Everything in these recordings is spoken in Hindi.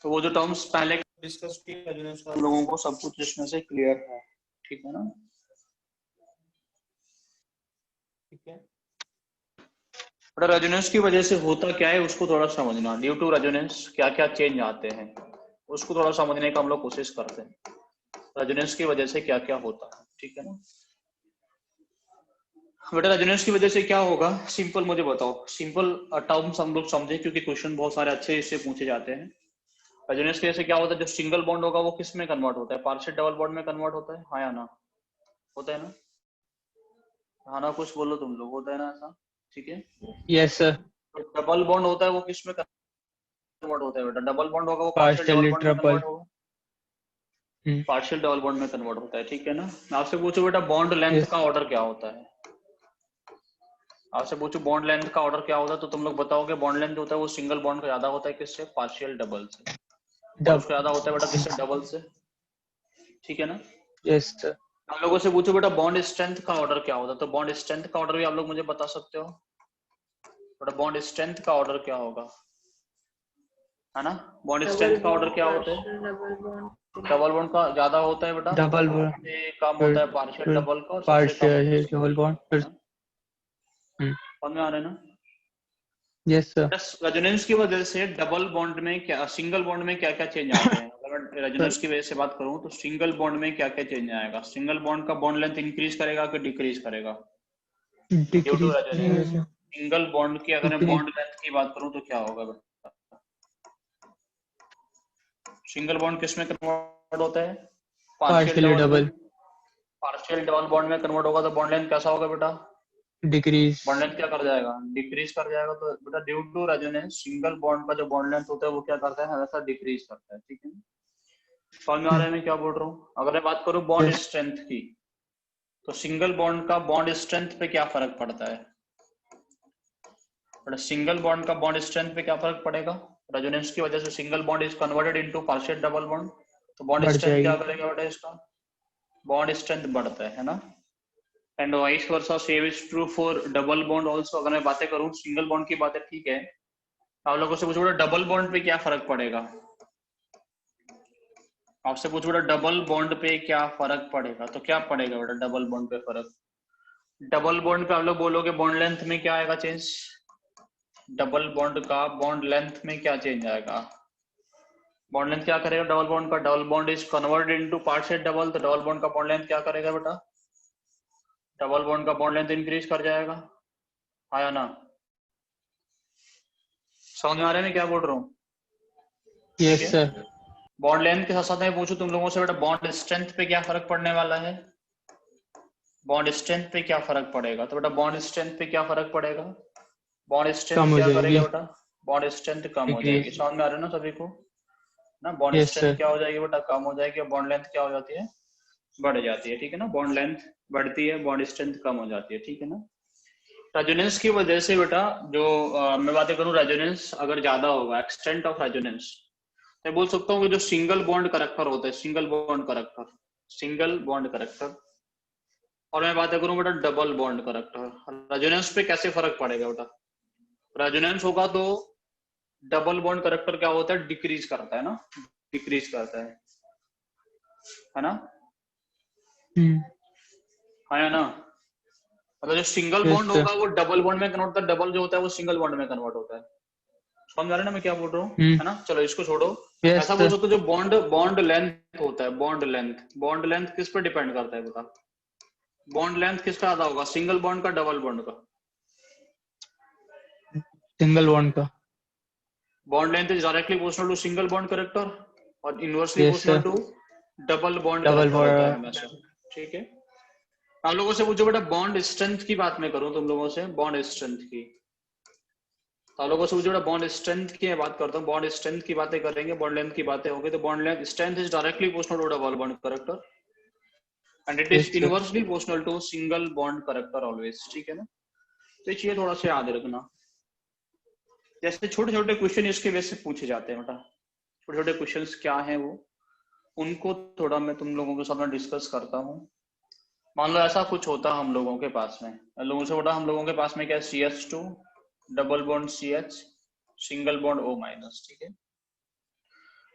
तो वो जो टर्म्स पहले डिस्कस किए हम लोगों को सब कुछ इसमें से क्लियर है, ठीक है ना? ठीक है, बट रेजोनेंस की वजह से होता क्या है उसको थोड़ा समझना। ड्यू टू रेजोनेंस क्या क्या चेंज आते हैं उसको थोड़ा समझने का हम लोग कोशिश करते हैं। रेजोनेंस की वजह से क्या क्या होता है, ठीक है ना? बेटा रेजोनेंस की वजह से क्या होगा, सिंपल मुझे बताओ, सिंपल टर्म्स हम लोग समझे क्योंकि क्वेश्चन बहुत सारे अच्छे इससे पूछे जाते हैं। रेजोनेंस की वजह से क्या होता है, जो सिंगल बॉन्ड होगा वो किस में कन्वर्ट होता है, पार्शियल डबल बॉन्ड में कन्वर्ट होता है, हाँ या ना? होता है ना? हाँ ना, कुछ बोलो तुम लोग, होता है ना ऐसा? ठीक है, यस सर। डबल बॉन्ड होता है वो किस में कन्वर्ट होता है बेटा? डबल बॉन्ड होगा वो पार्शियल डबल पार्शियली बॉन्ड में ट्रिपल। कन्वर्ट होगा, पार्शियल डबल बॉन्ड में कन्वर्ट होता है, ठीक है ना? मैं आपसे पूछूं बेटा बॉन्ड लेंथ का ऑर्डर क्या होता है? आपसे पूछो बॉन्ड लेंथ का ऑर्डर क्या होता है तो तुम लोग बताओगे बॉन्ड लेंथ होता है वो सिंगल बॉन्ड का ज्यादा होता है किससे, पार्शियल डबल से, और उसका ज्यादा होता है बेटा किससे, डबल से, ठीक है ना? Yes sir. हम लोगों से पूछो बेटा बॉन्ड स्ट्रेंथ का ऑर्डर क्या होता है, तो बॉन्ड स्ट्रेंथ का ऑर्डर भी आप लोग मुझे बता सकते हो बेटा, बॉन्ड स्ट्रेंथ का ऑर्डर क्या होगा, है ना? बॉन्ड स्ट्रेंथ का ऑर्डर क्या होता है? डबल बॉन्ड का ज्यादा होता है बेटा, डबल से कम फिर होता है पार्शियल फिर डबल का, और सबसे कम होता है पार्शियल डबल सिंगल बॉन्ड फिर। का। समझ में आ रहा है ना? Yes sir. रेजोनेंस की वजह से डबल बॉन्ड में क्या, सिंगल बॉन्ड में क्या क्या चेंज आते हैं? अगर मैं रेजोनेंस की वजह से बात करूं तो सिंगल बॉन्ड में क्या क्या चेंज आएगा? सिंगल बॉन्ड का बॉन्ड लेंथ इंक्रीज करेगा कि डिक्रीज करेगा due to decrease resonance? Single bond की अगर मैं बॉन्ड लेंथ की बात करूं तो क्या होगा बेटा? सिंगल बॉन्ड किस में कन्वर्ट होता है, पार्शियल पार्शियली डबल में। डबल। पार्शियल डबल बॉन्ड में कन्वर्ट होगा तो बॉन्ड लेंथ कैसा होगा बेटा? डिक्रीज। बॉन्ड लेंथ क्या कर जाएगा, डिक्रीज कर जाएगा। तो बेटा due to resonance single bond का जो बॉन्ड लेंथ होता है वो क्या करता है, हमेशा डिक्रीज करता है, ठीक है? समझ में आ रहा है मैं क्या बोल रहा हूँ? अगर मैं बात करूं बॉन्ड यस। स्ट्रेंथ की, तो सिंगल बॉन्ड का बॉन्ड स्ट्रेंथ पे क्या फर्क पड़ता है? बट सिंगल बॉन्ड का बॉन्ड स्ट्रेंथ पे क्या फर्क पड़ेगा? रेजोनेंस की वजह से single bond is converted into partial double bond, तो बॉन्ड बढ़ स्ट्रेंथ क्या जाएगी। करेगा बेटा इसका? बॉन्ड स्ट्रेंथ बढ़ता है ना? And vice versa same is true for double bond also. अगर मैं बातें करूं सिंगल बॉन्ड की बातें ठीक है, आप लोगों से पूछो डबल बॉन्ड पे क्या फर्क पड़ेगा? आपसे पूछो बेटा डबल बॉन्ड पे क्या फर्क पड़ेगा, तो क्या पड़ेगा बेटा डबल बॉन्ड पे फर्क? डबल बॉन्ड पे आप लोग बोलोगे बॉन्ड लेंथ में क्या आएगा चेंज? डबल बॉन्ड का बॉन्ड लेंथ में क्या चेंज आएगा? बॉन्ड लेंथ क्या करेगा डबल बॉन्ड का? Double bond is converted into partial double, तो डबल बॉन्ड का बॉन्ड लेंथ क्या करेगा बेटा? डबल बॉन्ड का बॉन्ड लेंथ इंक्रीज कर जाएगा, आया ना? समझ में आ रहा है मैं क्या बोल रहा हूँ? ठीक यस है, सर। बॉन्ड लेंथ के साथ साथ मैं पूछूं तुम लोगों से बेटा बॉन्ड स्ट्रेंथ पे क्या फर्क पड़ने वाला है? बॉन्ड स्ट्रेंथ पे क्या फर्क पड़ेगा? तो बेटा बॉन्ड स्ट्रेंथ पे क्या फर्क पड़ेगा? बॉन्ड कम स्ट्रेंथ हो क्या करेगा जाएगी। बेटा? बॉन्ड स्ट्रेंथ कम हो जाएगी। डिक्रीज। समझ में आ रहा है ना सभी को ना? Bond yes strength sir. क्या हो जाएगी बेटा? कम हो जाएगी, और बॉन्ड लेंथ क्या हो जाती है? बढ़ जाती है, ठीक है ना? बॉन्ड लेंथ बढ़ती है, बॉन्ड स्ट्रेंथ कम हो जाती है, ठीक है ना? रेजोनेंस की वजह से बेटा जो मैं बातें करूं, रेजोनेंस अगर ज्यादा होगा, एक्सटेंट ऑफ रेजोनेंस, मैं बोल सकता हूँ कि जो सिंगल बॉन्ड करेक्टर होता है, single bond character, single bond character, और मैं बातें करूं बेटा डबल बॉन्ड करेक्टर, रेजोनेंस पे कैसे फर्क पड़ेगा बेटा? रेजोनेंस होगा तो डबल बॉन्ड करेक्टर क्या होता है, डिक्रीज करता है ना, डिक्रीज करता है ना? हाँ या ना? मतलब जो सिंगल यस बॉन्ड सर। होगा वो डबल बॉन्ड में कन्वर्ट होता है, डबल जो होता है वो सिंगल बॉन्ड में कन्वर्ट होता है। समझ आ रहा है ना मैं क्या बोल रहा हूँ, है ना? चलो इसको छोड़ो, यस ऐसा बोल सर। सकते हो जो बॉन्ड बॉन्ड लेंथ होता है, बॉन्ड लेंथ किस पे डिपेंड करता है बता? बॉन्ड लेंथ किसका ज्यादा होगा, सिंगल बॉन्ड का डबल बॉन्ड का? सिंगल बॉन्ड का। Bond length is directly proportional to single bond character, और inversely yes proportional sir. To double bond double character होता है बॉन्ड। हमेशा, ठीक है? आप लोगों से पूछो बेटा बॉन्ड स्ट्रेंथ की बात मैं करूं तुम लोगों से, बॉन्ड स्ट्रेंथ की, तो आप लोगों से पूछो बेटा बॉन्ड स्ट्रेंथ की मैं बात करता हूँ, बॉन्ड स्ट्रेंथ की बातें करेंगे, बॉन्ड लेंथ की बातें होगी, तो bond length strength is directly proportional to double bond character, and it is yes sir. Inversely proportional to single bond character always, ठीक है ना? तो ये चीजें थोड़ा सा याद रखना। जैसे छोटे छोटे क्वेश्चन इसके बेस से पूछे जाते हैं बेटा, छोटे छोटे क्वेश्चन क्या है वो, उनको थोड़ा मैं तुम लोगों के साथ में डिस्कस करता हूँ। मान लो ऐसा कुछ होता हम लोगों के पास में, लोगों से बोला हम लोगों के पास में क्या है, CH2 double bond CH, single bond O minus, ठीक है।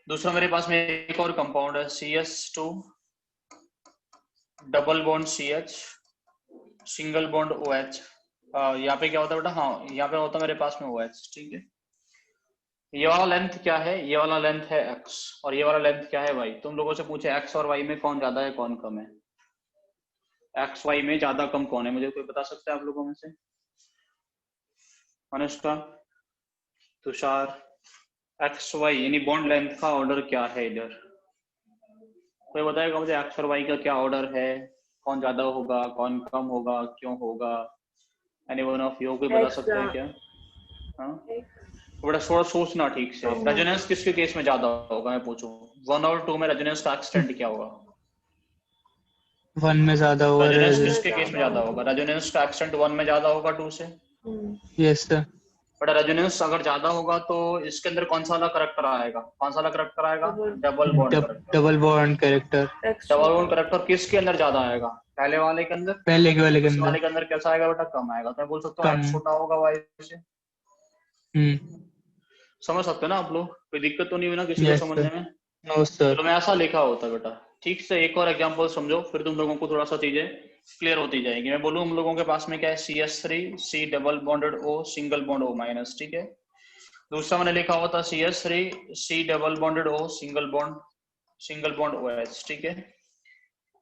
दूसरा मेरे पास में एक और कंपाउंड है CS2 double bond CH single bond OH। यहाँ पे क्या होता है बेटा, हाँ यहाँ पे होता है मेरे पास में OH, ठीक है। ये वाला लेंथ क्या है, ये वाला लेंथ है x और ये वाला लेंथ क्या है y। तुम लोगों से पूछे x और y में कौन ज्यादा है कौन कम है, x y में ज्यादा कम कौन है, मुझे कोई बता सकता है आप लोगों में से? अनुष्का, तुषार, एक्स वाई यानी बॉन्ड लेंथ का ऑर्डर क्या है इधर, कोई बताएगा मुझे एक्स और वाई का क्या ऑर्डर है, कौन ज्यादा होगा कौन कम होगा क्यों होगा? एनीवन ऑफ यू कोई बता सकता है क्या? हाँ बड़ा थोड़ा सोचना ठीक से। रेजोनेंस किसके केस में ज्यादा होगा मैं पूछूं, 1 और 2 में रेजोनेंस का एक्सटेंट क्या होगा? 1 में ज्यादा होगा रेजोनेंस रेजोनेंस। किसके केस में ज्यादा होगा? रेजोनेंस का एक्सटेंट 1 में ज्यादा होगा 2 से? Yes sir. बट रेजोनेंस अगर ज्यादा होगा तो इसके अंदर कौन सा वाला करेक्टर आएगा, कौन सा वाला करेक्टर आएगा? Double bond character. Double bond character. Double bond character किसके अंदर ज्यादा आएगा, पहले वाले के अंदर? पहले के वाले के इस वाले अंदर के अंदर कैसा आएगा बेटा, कम आएगा। तो मैं बोल सकता हूँ कम। एक्स छोटा होगा वाई से। समझ सकते हो ना आप लोग, कोई दिक्कत तो नहीं हुई ना किसी को यस समझने सर। में? No sir. चलो मैं ऐसा लिखा होता बेटा, ठीक से एक और एग्जांपल समझो फिर तुम लोगों को थोड़ा सा चीजें क्लियर होती जाएगी। मैं बोलूँ हम लोगों के पास में क्या है, CS3 C double bonded O single bond O minus, ठीक है। दूसरा मैंने लिखा हुआ था CS3 C double bonded O single bond OH, ठीक है।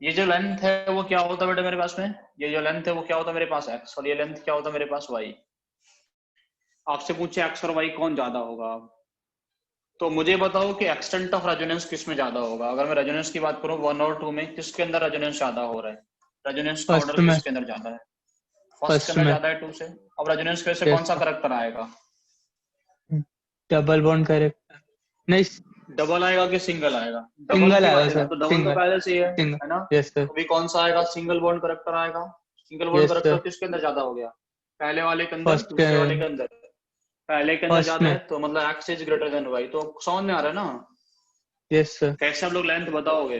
ये जो लेंथ है वो क्या होता है बेटा मेरे पास में, ये जो लेंथ है वो क्या होता है मेरे पास x और ये लेंथ क्या होता है मेरे पास y। आपसे पूछे x और y कौन ज्यादा होगा, तो मुझे बताओ कि एक्सटेंट ऑफ रेजोनेंस किस में ज्यादा होगा। अगर मैं रेजोनेंस की बात करूं 1 और 2 में किसके अंदर रेजोनेंस ज्यादा हो रहा है, रेजोनेंस का फर्स्ट ऑर्डर में। किसके अंदर ज्यादा है? फर्स्ट के फर्स्ट अंदर में। ज्यादा है 2 से। अब रेजोनेंस के से कौन यस सा सर। करेक्टर आएगा? डबल बॉन्ड कैरेक्टर नहीं। डबल आएगा कि सिंगल आएगा? डबल सिंगल की आएगा बात है ना, सर। तो डबल तो सिंगल। पहले से ही सिंगल। है ना। Yes sir. अभी कौन सा आएगा, सिंगल बॉन्ड करेक्टर आएगा। Single bond yes character sir. किसके अंदर ज्यादा हो गया, पहले वाले के अंदर फर्स्ट के। दूसरे वाले के अंदर? पहले के अंदर फर्स्ट ज्यादा में। है तो मतलब X is greater than Y, तो समझ में आ रहा है ना। Yes sir. कैसे आप लोग लेंथ बताओगे,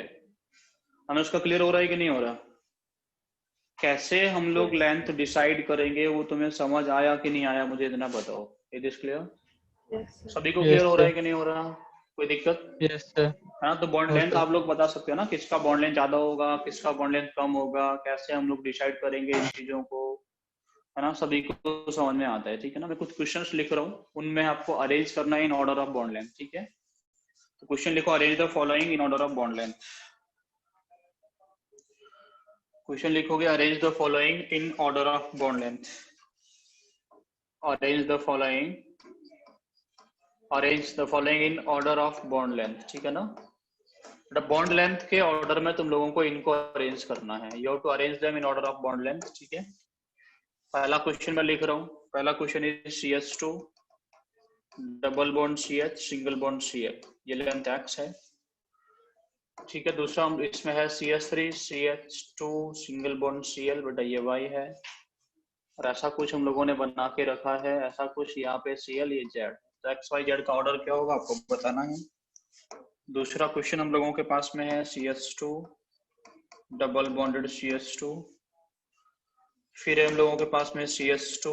हमें उसका क्लियर हो रहा है कि नहीं हो रहा? कैसे हम लोग लेंथ डिसाइड करेंगे वो तुम्हें समझ आया कि नहीं आया, मुझे इतना बताओ। इट इज क्लियर, सभी को क्लियर यस हो रहा सर। है कि नहीं हो रहा, कोई दिक्कत यस सर। है ना? तो बॉन्ड नो लेंथ सर। आप लोग बता सकते हो ना, किसका बॉन्ड लेंथ ज्यादा होगा किसका बॉन्ड लेंथ कम होगा, कैसे हम लोग डिसाइड करेंगे इन चीजों को, है ना? सभी को समझ में आता है, ठीक है ना। मैं कुछ क्वेश्चंस लिख रहा हूँ, उनमें आपको अरेंज करना है in order of bond length, ठीक है। तो क्वेश्चन लिखो, arrange the following in order of bond length. Question लिखोगे arrange the following in order of bond length. Arrange the following in order of bond length, ठीक है ना। बॉन्ड लेंथ के ऑर्डर में तुम लोगों को इनको अरेंज करना है, you have to arrange them in order of bond length, ठीक है। पहला क्वेश्चन मैं लिख रहा हूँ, पहला question is CS2 double bond CH single bond CH, ये लेंथ x है, ठीक है। दूसरा इसमें है CS3 CH2 single bond Cl, बेटा ये y है। और ऐसा कुछ हम लोगों ने बना के रखा है, ऐसा कुछ यहाँ पे Cl ये Z, तो XYZ का ऑर्डर क्या होगा आपको बताना है। दूसरा क्वेश्चन हम लोगों के पास में है CS2 डबल बॉन्डेड CH2, फिर हम लोगों के पास में CS2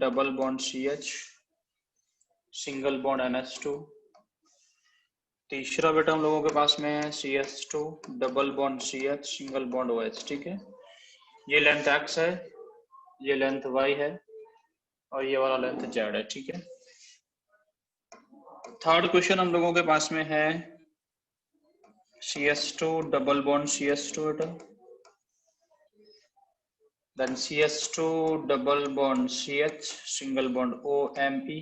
double bond CH single bond NH2। तीसरा बेटा हम लोगों के पास में है CS2 double bond CH single bond OH, ठीक है। ये लेंथ x है, ये लेंथ y है और ये वाला लेंथ z है, ठीक है। थर्ड क्वेश्चन हम लोगों के पास में है CS2 डबल बॉन्ड CH2 बेटा, then CS2 double bond CH single bond OMe,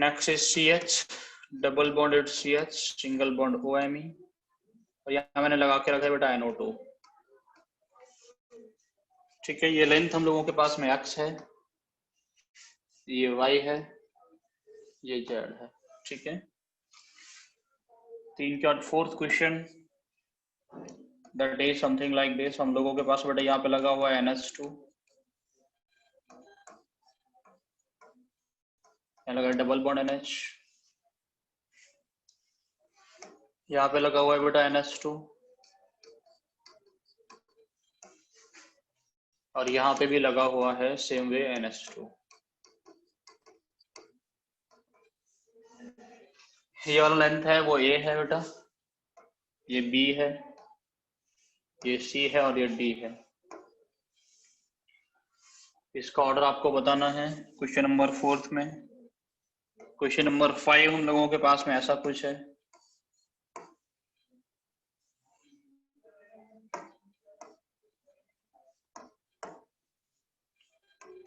next is CH double bonded CH single bond OMe, और यहाँ मैंने लगा के रखा है बेटा NO2, ठीक है। ये लेंथ हम लोगों के पास में x है, ये y है, ये z है, ठीक है। तीन के बाद fourth question that is something like this, हम लोगों के पास बेटा यहाँ पे लगा हुआ है NH2, यहाँ लगा डबल बॉन्ड NH, यहाँ पे लगा हुआ है बेटा NH2 और यहाँ पे भी लगा हुआ है सेम वे NH2, ये वाला लेंथ है वो ए है बेटा, ये बी है, ये सी है और ये डी है। इसका ऑर्डर आपको बताना है क्वेश्चन नंबर 4 में। क्वेश्चन नंबर 5 हम लोगों के पास में ऐसा कुछ है।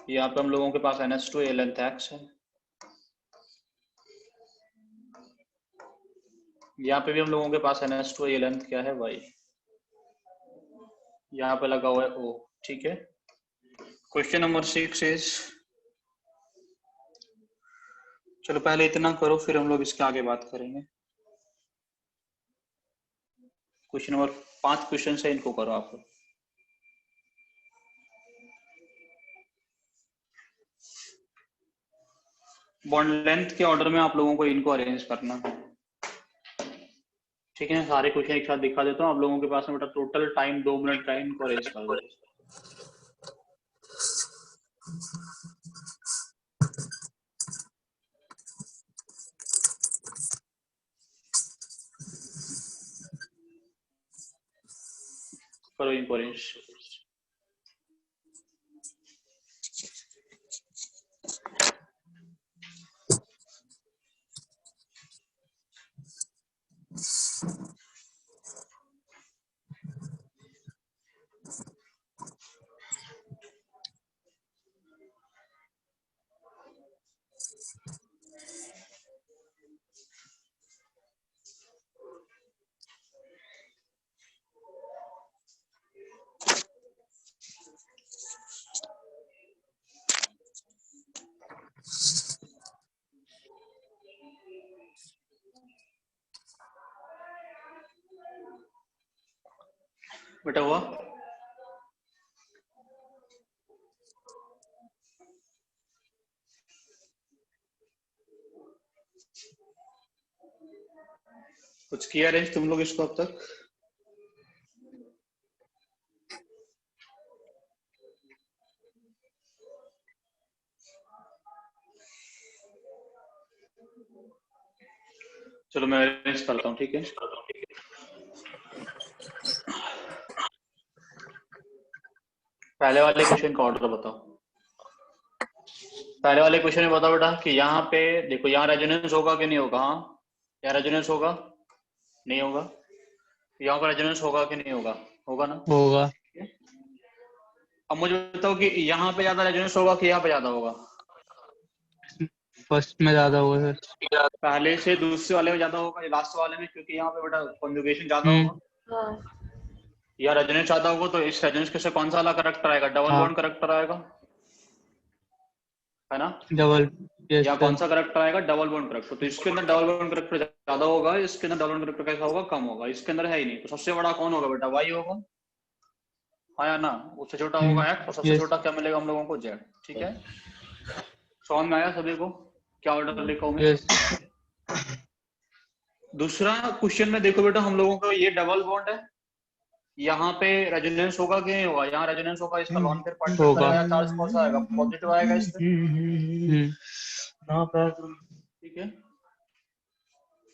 यहाँ पे हम लोगों के पास NH2 ये लेंथ x है, यहाँ पे भी हम लोगों के पास NH2 ये लेंथ क्या है y, यहाँ पे लगा हुआ है O, ठीक है। क्वेश्चन नंबर 6 इज, चलो पहले इतना करो फिर हम लोग इसके आगे बात करेंगे। क्वेश्चन नंबर 5 क्वेश्चन है, इनको करो आप लोग। बॉन्ड लेंथ के ऑर्डर में आप लोगों को इनको अरेंज करना है, ठीक है। सारे क्वेश्चन एक साथ दिखा देता हूँ आप लोगों के पास में बेटा। टोटल टाइम 2 मिनट का, इनको अरेंज कर दो। करो इनको अरेंज। बेटा हुआ? कुछ किया अरेंज तुम लोग इसको अब तक? चलो मैं अरेंज करता हूँ, ठीक है। पहले वाले क्वेश्चन का ऑर्डर बताओ। पहले वाले क्वेश्चन में बताओ बेटा कि यहाँ पे देखो, यहाँ रेजोनेंस होगा कि नहीं होगा? हाँ, यहाँ रेजोनेंस होगा नहीं होगा? यहाँ पर रेजोनेंस होगा कि नहीं होगा? होगा ना? होगा। अब मुझे बताओ कि यहाँ पे ज्यादा रेजोनेंस होगा कि यहाँ पे ज्यादा होगा? फर्स्ट में ज्यादा होगा सर। पहले से दूसरे वाले में ज्यादा होगा या लास्ट वाले में? क्योंकि यहाँ पे बेटा कॉन्जुगेशन ज्यादा होगा। या रेजोनेंस ज्यादा होगा तो इस रेजोनेंस के से कौन सा वाला करेक्टर आएगा? डबल बॉन्ड करेक्टर आएगा, है ना? डबल। यस या सर। कौन सा करेक्टर आएगा? Double bond character. तो इसके अंदर डबल बॉन्ड करेक्टर ज्यादा होगा, इसके अंदर डबल बॉन्ड करेक्टर कैसा होगा? कम होगा। इसके अंदर है ही नहीं, तो सबसे बड़ा कौन होगा बेटा? वाई होगा, हाँ या ना? उससे छोटा होगा एक्स, और सबसे छोटा क्या मिलेगा हम लोगों को? जेड, ठीक है। समझ में आया सभी को क्या ऑर्डर लिखा हूं मैं? दूसरा क्वेश्चन में देखो बेटा, हम लोगों को ये डबल बॉन्ड है, यहाँ पे रेजोनेंस होगा कि नहीं होगा? यहाँ रेजोनेंस होगा, इसका लॉन पेयर पार्टिसिपेट करेगा, चार्ज कौन सा आएगा? पॉजिटिव आएगा इस पे, ठीक है।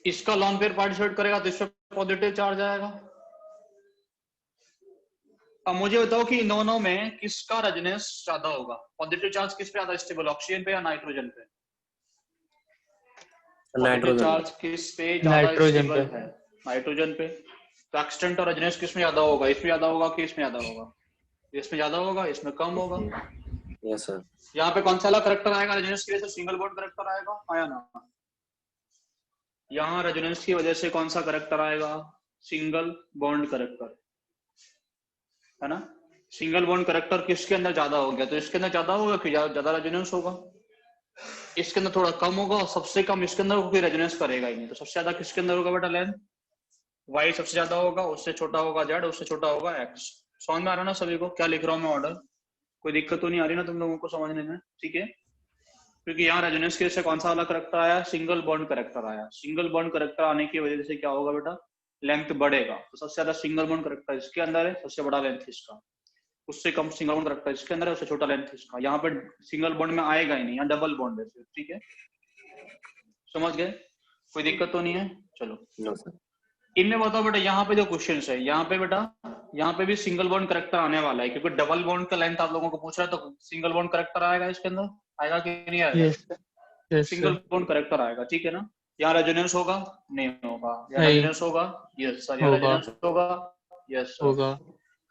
इसका लॉन पेयर पार्टिसिपेट करेगा तो इस पे पॉजिटिव चार्ज आएगा। अब मुझे बताओ कि इन दोनों में किसका रेजोनेंस ज्यादा होगा? पॉजिटिव चार्ज किस पे ज्यादा स्टेबल, ऑक्सीजन पे या नाइट्रोजन पे? पॉजिटिव चार्ज किस पे ज्यादा स्टेबल है? नाइट्रोजन पे। तो एक्सटेंट और रेजोनेंस किसमें ज्यादा होगा? इसमें ज्यादा होगा कि इसमें ज्यादा होगा? इसमें ज्यादा होगा, इसमें कम होगा। Yes sir. यहाँ पे कौन सा वाला करेक्टर आएगा रेजोनेंस की वजह से? सिंगल बॉन्ड करेक्टर आएगा, आया ना? यहाँ रेजोनेंस की वजह से कौन सा करेक्टर आएगा? सिंगल बॉन्ड करेक्टर, है ना? सिंगल बॉन्ड करेक्टर किसके अंदर ज्यादा हो गया? तो इसके अंदर ज्यादा होगा कि ज्यादा रेजोनेंस होगा? इसके अंदर थोड़ा कम होगा, और सबसे कम इसके अंदर कोई रेजोनेंस करेगा ही नहीं। तो सबसे ज्यादा किसके अंदर होगा बेटा? लेंथ वाई सबसे ज्यादा होगा, उससे छोटा होगा जेड, उससे छोटा होगा एक्स। समझ में आ रहा ना सभी को क्या लिख रहा हूँ मैं ऑर्डर? कोई दिक्कत तो नहीं आ रही ना तुम लोगों को समझने में? ठीक है। क्योंकि यहाँ रेजोनेंस की वजह से कौन सा वाला करेक्टर आया? सिंगल बॉन्ड करेक्टर आया। सिंगल बॉन्ड करेक्टर आने की वजह से क्या होगा बेटा? लेंथ बढ़ेगा। तो सबसे ज्यादा सिंगल बॉन्ड करेक्टर इसके अंदर है, सबसे बड़ा लेंथ इसका। उससे कम सिंगल बॉन्ड करेक्टर इसके अंदर है, उससे छोटा लेंथ इसका। यहाँ पे सिंगल बॉन्ड में आएगा ही नहीं, यहाँ डबल बॉन्ड है, ठीक है। समझ गए? कोई दिक्कत तो नहीं है? चलो नो सर। इनमें बताओ बेटा, यहाँ पे जो क्वेश्चन है, यहाँ पे बेटा, यहाँ पे भी सिंगल बॉन्ड करेक्टर आने वाला है, क्योंकि डबल बॉन्ड का लेंथ आप लोगों को पूछ रहा है, तो सिंगल बॉन्ड करेक्टर आएगा इसके अंदर, आएगा कि नहीं आएगा? Yes yes single sir. Bond character आएगा, ठीक है ना। यहाँ रेजोनेंस होगा? नहीं होगा। यहाँ नहीं रेजोनेंस होगा? Yes sir. यहाँ होगा रेजोनेंस होगा? Yes sir. होगा,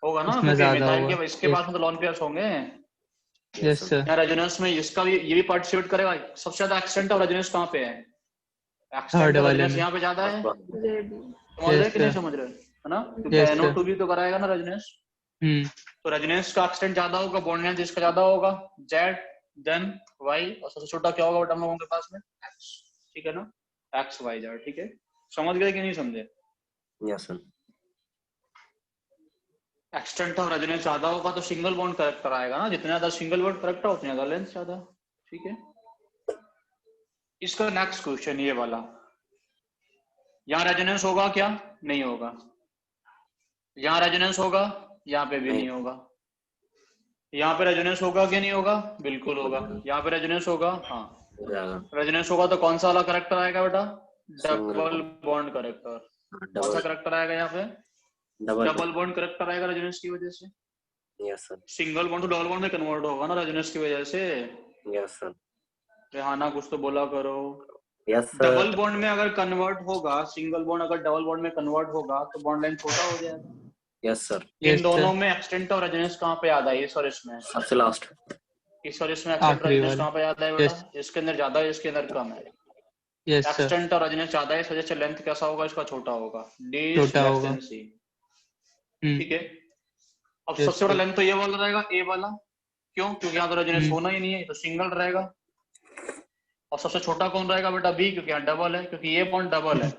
होगा ना, इसमें क्योंकि ज्यादा मिथाइल होगा। के इसके यस पास में तो लॉन पेयर्स होंगे। Yes sir. यहाँ रेजोनेंस में इसका भी, ये भी पार्टिसिपेट करेगा। सबसे ज्यादा एक्सटेंट ऑफ रेजोनेंस कहाँ पे है? थर्ड एक्सटेंट ऑफ वाले रेजोनेंस में। यहाँ पे ज्यादा है। समझ रहे यस कि नहीं सर। समझ रहे, है ना, क्योंकि यस सर। NO2 भी तो कराएगा ना रेजोनेंस। तो रेजोनेंस का एक्सटेंट ज्यादा होगा, बॉन्ड लेंथ इसका ज्यादा होगा, Z देन Y, और सबसे छोटा क्या होगा बेटा हम लोगों के पास में? X, ठीक है ना, XYZ, ठीक है। समझ गए कि नहीं समझे? Yes sir. Extent of resonance ज्यादा होगा तो सिंगल बॉन्ड करेक्टर आएगा ना, जितना ज्यादा सिंगल बॉन्ड करेक्टर उतनी ज्यादा लेंथ ज्यादा, ठीक है। इसका नेक्स्ट क्वेश्चन ये वाला, यहाँ रेजोनेंस होगा क्या? नहीं होगा। यहाँ रेजोनेंस होगा? यहाँ पे भी नहीं होगा। यहाँ पे रेजोनेंस होगा कि नहीं होगा? बिल्कुल होगा। यहाँ पे रेजोनेंस होगा? हाँ रेजोनेंस होगा। तो कौन सा वाला करेक्टर आएगा बेटा? Double bond character. कौन सा करेक्टर आएगा यहाँ पे? डबल बॉन्ड करेक्टर आएगा रेजोनेंस की वजह से। Yes sir. सिंगल बॉन्ड तो डबल बॉन्ड में कन्वर्ट होगा ना रेजोनेंस की वजह से। Yes sir. रेहाना कुछ तो बोला करो। Yes sir. डबल बॉन्ड में अगर कन्वर्ट होगा, सिंगल बॉन्ड अगर डबल बॉन्ड में कन्वर्ट होगा तो बॉन्ड लेंथ छोटा हो जाएगा। Yes sir. इन दोनों में एक्सटेंट और रेजोनेंस कहाँ पे याद आई? इस और इसमें? सबसे लास्ट। इस और इसमें एक्सटेंट और आखिरी रेजोनेंस वाला। कहाँ पे याद है बेटा? इसके अंदर ज्यादा है, इसके अंदर कम है। Yes sir. एक्सटेंट और रेजोनेंस ज्यादा है, इस वजह से लेंथ कैसा होगा? इसका छोटा होगा। D is छोटा less होगा। than C, ठीक है। अब यस सबसे बड़ा सर। लेंथ तो ये वाला रहेगा, A वाला। क्यों? क्योंकि यहाँ तो रेजोनेंस होना ही नहीं है, तो सिंगल रहेगा। और सबसे छोटा कौन रहेगा बेटा? B, क्योंकि यहाँ डबल है, क्योंकि ये बॉन्ड डबल है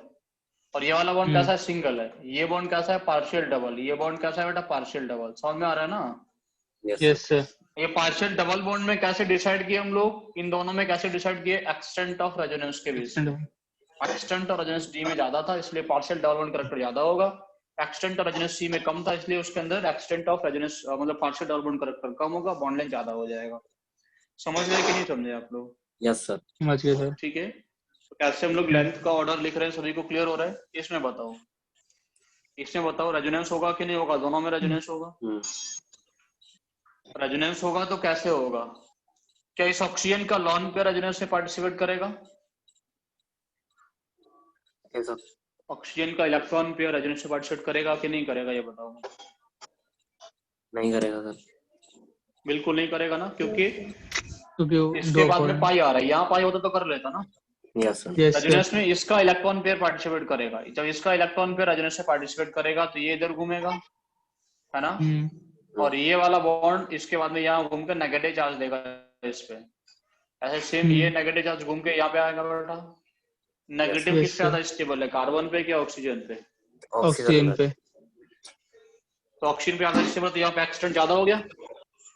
और ये वाला बॉन्ड कैसा है? सिंगल है। ये बॉन्ड कैसा है? Partial double. ये बॉन्ड कैसा है बेटा? Partial double. समझ में आ रहा है ना? Yes sir. ये पार्शियल डबल बॉन्ड में कैसे डिसाइड किए हम लोग? इन दोनों में कैसे डिसाइड किए? एक्सटेंट ऑफ रेजोनेंस के बेस पे। एक्सटेंट और रेजोनेंस D में ज्यादा था, इसलिए पार्शियल डबल बॉन्ड करेक्टर ज्यादा होगा। एक्सटेंट और रेजोनेंस C में कम था, इसलिए उसके अंदर एक्सटेंट ऑफ रेजोनेंस मतलब पार्शियल डबल बॉन्ड करेक्टर कम होगा, बॉन्ड लेंथ ज्यादा हो जाएगा। समझ गए कि नहीं समझे आप लोग? Yes sir. समझ गए सर। ठीक है। तो कैसे हम लोग लेंथ का ऑर्डर लिख रहे हैं, सभी को क्लियर हो रहा है? इसमें बताओ, इसमें बताओ रेजोनेंस होगा कि नहीं होगा? दोनों में रेजोनेंस होगा। रेजोनेंस होगा तो कैसे होगा? क्या इस ऑक्सीजन का लॉन पेयर रेजोनेंस में पार्टिसिपेट करेगा? ऑक्सीजन का इलेक्ट्रॉन पेयर रेजोनेंस में पार्टिसिपेट करेगा कि नहीं करेगा? ये बताओ। नहीं करेगा सर। बिल्कुल नहीं करेगा ना, क्योंकि इसके दो बाद में पॉइंट। पाई आ रहा है, यहाँ पाई होता तो कर लेता ना। Yes sir. रेजोनेंस में इसका इलेक्ट्रॉन पेयर पार्टिसिपेट करेगा। जब इसका इलेक्ट्रॉन पेयर रेजोनेंस में पार्टिसिपेट करेगा तो ये इधर घूमेगा, है ना, और ये वाला बॉन्ड इसके बाद में यहाँ घूम कर नेगेटिव चार्ज देगा इस पे। ऐसे सेम ये नेगेटिव चार्ज घूम के यहाँ पे आएगा बेटा। नेगेटिव किस पे ज्यादा स्टेबल है, कार्बन पे क्या ऑक्सीजन पे? ऑक्सीजन पे। तो ऑक्सीजन पे ज्यादा स्टेबल, तो यहाँ पे एक्सटेंट ज्यादा हो गया,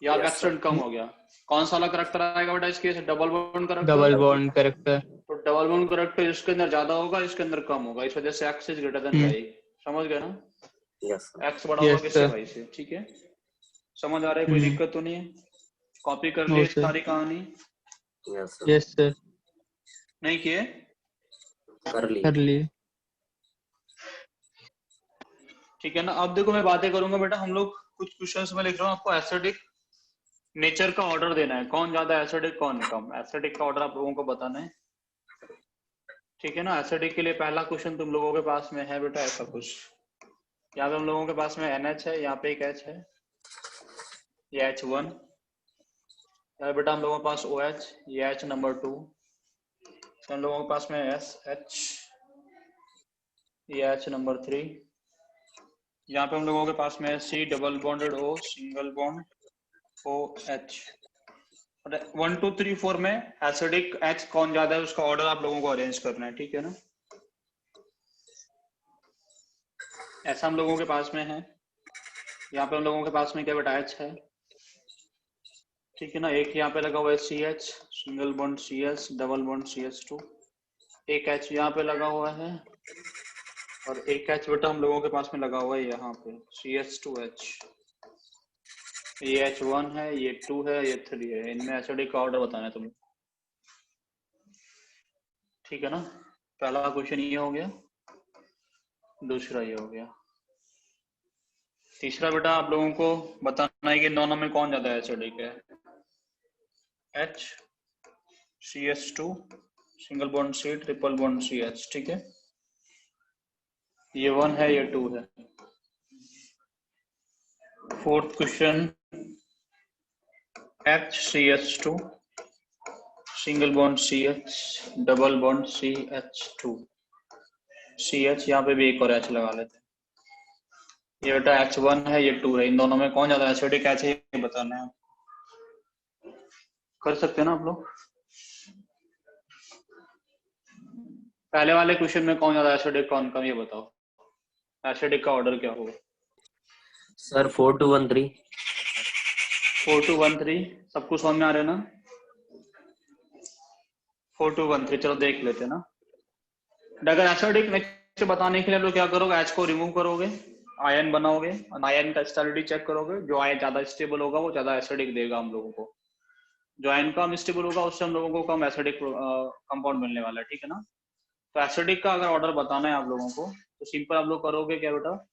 यहाँ पे एक्सटेंट कम हो गया। कौन सा वाला करेक्टर आएगा बेटा इसके? Double bond character. Double bond character. तो डबल बॉन्ड करेक्टर इसके अंदर ज्यादा होगा, इसके अंदर कम होगा, इस वजह से X is greater than Y. समझ गए ना? यस एक्स बड़ा होगा किससे? वाई से, ठीक है। समझ आ रहा है? कोई दिक्कत तो नहीं है? कॉपी कर लिए सारी कहानी? Yes sir. नहीं किए? कर लिए। ठीक है ना। अब देखो मैं बातें करूंगा बेटा, हम लोग कुछ क्वेश्चंस में लिख रहा हूँ आपको एसिडिक नेचर का ऑर्डर देना है, कौन ज्यादा एसिडिक कौन कम। एसिडिक का ऑर्डर आप लोगों को बताना है, ठीक है ना। एसिडिक के लिए पहला क्वेश्चन तुम लोगों के पास में है बेटा ऐसा कुछ। यहाँ पे हम लोगों के पास में NH है, यहाँ पे एक H है, ये H1। यहाँ बेटा हम लोगों के पास OH, ये H नंबर 2। हम लोगों के पास में SH, ये H नंबर 3। यहाँ पे हम लोगों के पास में C double bonded O single bond OH। 1 2 3 4 में एसिडिक H कौन ज्यादा है उसका ऑर्डर आप लोगों को अरेंज करना है, ठीक है ना। ऐसा हम लोगों के पास में है। यहाँ पे हम लोगों के पास में क्या बेटा H है, ठीक है ना। एक यहाँ पे लगा हुआ है CH single bond CS double bond CH2। एक H यहाँ पे लगा हुआ है और एक H बेटा हम लोगों के पास में लगा हुआ है यहाँ पे CH2H। ये H1 है, ये 2 है, ये 3 है। इनमें एसिडिक का ऑर्डर बताना है तुम्हें, ठीक है ना। पहला क्वेश्चन ये हो गया, दूसरा ये हो गया। तीसरा बेटा आप लोगों को बताना है कि दोनों में कौन ज्यादा एसिडिक है। HCH2 single bond C triple bond CH, ठीक है। ये 1 है, ये 2 है। Fourth question HCH2 single bond CH double bond CH2। CH यहाँ पे भी एक और H लगा लेते हैं। ये बेटा H1 है, ये 2 है। इन दोनों में कौन ज्यादा एसिडिक है ये बताना है। कर सकते हैं ना आप लोग। पहले वाले क्वेश्चन में कौन ज्यादा एसिडिक कौन कम, ये बताओ। एसिडिक का ऑर्डर क्या होगा सर? 4 2 1 3। 4 2 1 3 सबको समझ में आ रहा है ना? 4 2 1 3 चलो देख लेते हैं ना। अगर एसिडिक नेचर बताने के लिए आप लोग क्या करोगे, H को रिमूव करोगे, आयन बनाओगे, आयन का स्टेबिलिटी चेक करोगे। जो आयन ज्यादा स्टेबल होगा वो ज्यादा एसिडिक देगा हम लोगों को। जो आयन कम स्टेबल होगा उससे हम लोगों को कम एसिडिक कंपाउंड मिलने वाला है, ठीक है ना। तो एसिडिक का अगर ऑर्डर बताना है आप लोगों को तो सिंपल आप लोग करोगे क्या बेटा,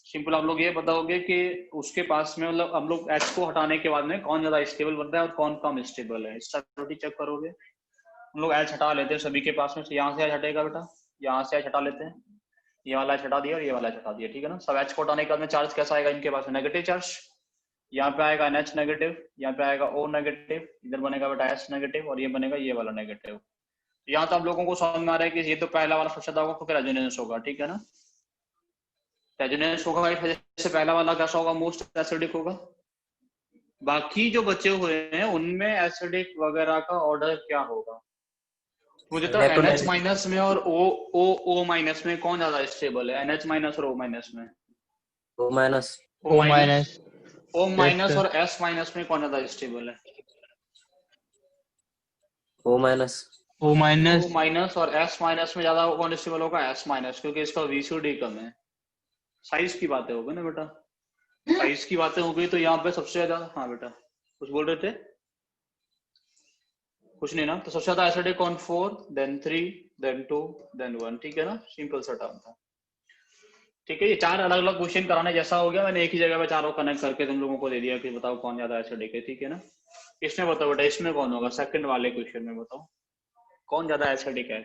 सिंपल आप लोग ये बताओगे कि उसके पास में मतलब हम लोग H को हटाने के बाद में कौन ज्यादा स्टेबल बन रहा है और कौन कम स्टेबल है, स्टेबिलिटी चेक करोगे। हम लोग H हटा लेते हैं सभी के पास में से। यहाँ से H हटेगा बेटा, यहाँ से H हटा लेते हैं, ये वाला H हटा दिया और ये वाला H हटा दिया, ठीक है ना। सब H को हटाने के बाद में चार्ज कैसा आएगा इनके पास में, नेगेटिव चार्ज। यहाँ पे आएगा NH नेगेटिव, यहाँ पे आएगा O नेगेटिव, इधर बनेगा बेटा S नेगेटिव और ये बनेगा ये वाला नेगेटिव। यहाँ तो आप लोगों को समझ में आ रहा है कि ये तो पहला वाला सबसे ज्यादा होगा क्योंकि रेजोनेंस होगा, ठीक है ना। रेजोनेंस होगा इस वजह से पहला वाला कैसा होगा, मोस्ट एसिडिक होगा। बाकी जो बचे हुए हैं उनमें एसिडिक वगैरह का ऑर्डर क्या होगा। मुझे तो NH माइनस में और O माइनस में कौन ज्यादा स्टेबल है, NH माइनस और O माइनस में? O minus. O minus. O minus और S माइनस में कौन ज्यादा स्टेबल है? O minus. O minus. O minus और S माइनस में ज्यादा कौन स्टेबल होगा, S माइनस, क्योंकि इसका VCD कम है। साइज की बातें हो गई ना बेटा, साइज की बातें हो गई तो यहाँ पे सबसे ज्यादा, हाँ बेटा कुछ बोल रहे थे? कुछ नहीं ना। तो सबसे ज्यादा एसिडिक कौन, 4 देन 3 देन 2 देन 1, ठीक है ना। सिंपल सा टर्म था, ठीक है। ये चार अलग अलग क्वेश्चन कराने जैसा हो गया, मैंने एक ही जगह पे चारों कनेक्ट करके तुम लोगों को दे दिया कि बताओ कौन ज्यादा एसिडिक है, ठीक है ना। इसमें बताओ बेटा, इसमें कौन होगा, सेकंड वाले क्वेश्चन में बताओ कौन ज्यादा एसिडिक है।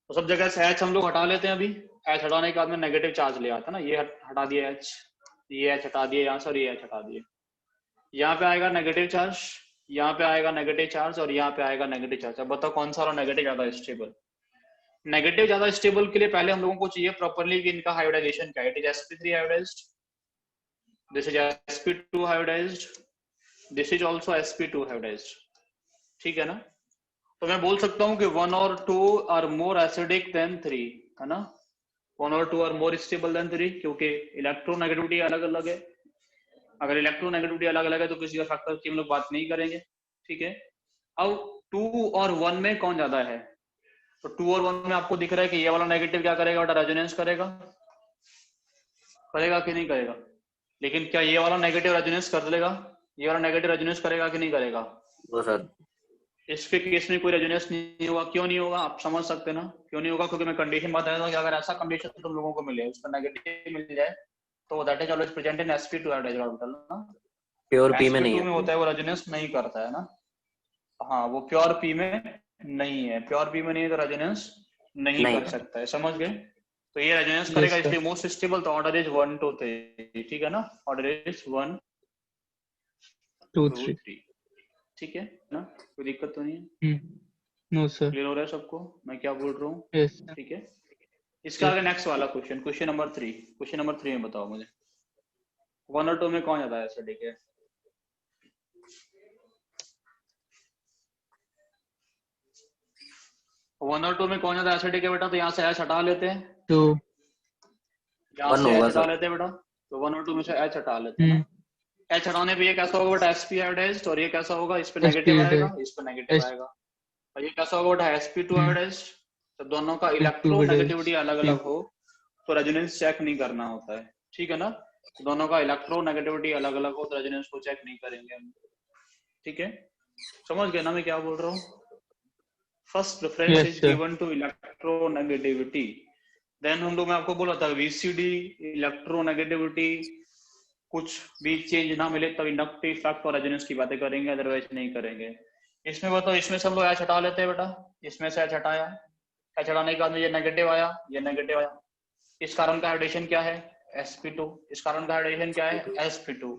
तो सब जगह से H हम लोग हटा लेते हैं अभी। H हटाने के बाद में नेगेटिव चार्ज ले आता है ना, ये हटा दिया H, ये H हटा दिया यहाँ से और ये H हटा दिया। यहाँ पे आएगा नेगेटिव चार्ज, यहाँ पे आएगा नेगेटिव चार्ज और यहाँ पे आएगा नेगेटिव चार्ज। अब बताओ कौन सा वाला नेगेटिव ज्यादा स्टेबल। नेगेटिव ज्यादा स्टेबल के लिए पहले हम लोगों को चाहिए प्रॉपर्ली कि इनका हाइब्रिडाइजेशन क्या है। It is sp3 hybridised, this is sp2 hybridised, this is also sp2 hybridised, ठीक है ना। तो मैं बोल सकता हूँ कि 1 और 2 आर मोर एसिडिक देन 3, है ना। 1 और 2 आर मोर स्टेबल देन 3 क्योंकि इलेक्ट्रोनेगेटिविटी अलग अलग है। अगर इलेक्ट्रोनेगेटिविटी अलग अलग है तो किसी का फैक्टर की हम लोग बात नहीं करेंगे, ठीक है। अब 2 और 1 में कौन ज्यादा है, तो 2 और 1 में आपको दिख रहा है कि ये वाला नेगेटिव क्या करेगा बेटा, रेजोनेंस करेगा, करेगा कि नहीं करेगा। लेकिन क्या ये वाला नेगेटिव रेजोनेंस कर देगा, ये वाला नेगेटिव रेजोनेंस करेगा कि नहीं करेगा? वो सर इसके केस में कोई रेजोनेंस नहीं होगा। क्यों नहीं होगा आप समझ सकते हैं ना, क्यों नहीं होगा, क्योंकि मैं कंडीशन बता रहा हूँ कि अगर ऐसा कंडीशन तुम लोगों को मिले, उसका नेगेटिव मिल जाए तो that is always present in sp2 hybridised orbital ना। प्योर पी में नहीं sp2 है। में होता है वो रेजोनेंस नहीं करता है ना। हाँ वो प्योर पी में नहीं है, प्योर पी में नहीं है तो रेजोनेंस नहीं कर सकता है, समझ गए। तो ये रेजोनेंस करेगा इसलिए मोस्ट स्टेबल, तो ऑर्डर इज 1 2 3, ठीक है ना। ऑर्डर इज 1 2 3, ठीक है ना, कोई दिक्कत तो नहीं है। No sir. क्लियर हो रहा है सबको मैं क्या बोल रहा हूँ? यस। ठीक है। इसका आगे नेक्स्ट वाला question, question number 3, question number 3 में बताओ मुझे 1 और 2 में कौन ज्यादा एसिडिक है। वन और 2 में कौन ज्यादा एसिडिक है बेटा, तो यहाँ से H हटा लेते हैं, 2 यहाँ से H हटा लेते हैं बेटा, तो 1 और 2 में से H हटा लेते हैं ना। H हटाने पे ये कैसा होगा बेटा, sp हाइब्रिडाइज्ड, और ये कैसा होगा, इस पे नेगेटिव आएगा, इस पे नेगेटिव आएगा, और ये कैसा होगा बेटा, sp2 हाइब्रिडाइज्ड। तो दोनों का इलेक्ट्रोनेगेटिविटी अलग अलग हो तो रेजोनेंस चेक नहीं करना होता है, ठीक है ना। दोनों का इलेक्ट्रोनेगेटिविटी अलग अलग हो तो रेजोनेंस को चेक नहीं करेंगे हम, ठीक है। समझ गए ना मैं क्या बोल रहा हूँ। First preference Yes, is sir. Given to electronegativity, then हम लोग मैं आपको बोला था वीसीडी इलेक्ट्रोनेगेटिविटी कुछ भी चेंज ना मिले तब इंडक्टिव इफेक्ट और रेजोनेंस की बातें करेंगे, अदरवाइज नहीं करेंगे। इसमें बताओ, इसमें सब लोग एच हटा लेते हैं बेटा, इसमें से एच हटाया, एच हटाने के बाद ये नेगेटिव आया, ये नेगेटिव आया, इस कार्बन का हाइड्रेशन क्या है sp2, इस कार्बन का हाइड्रेशन क्या है sp2।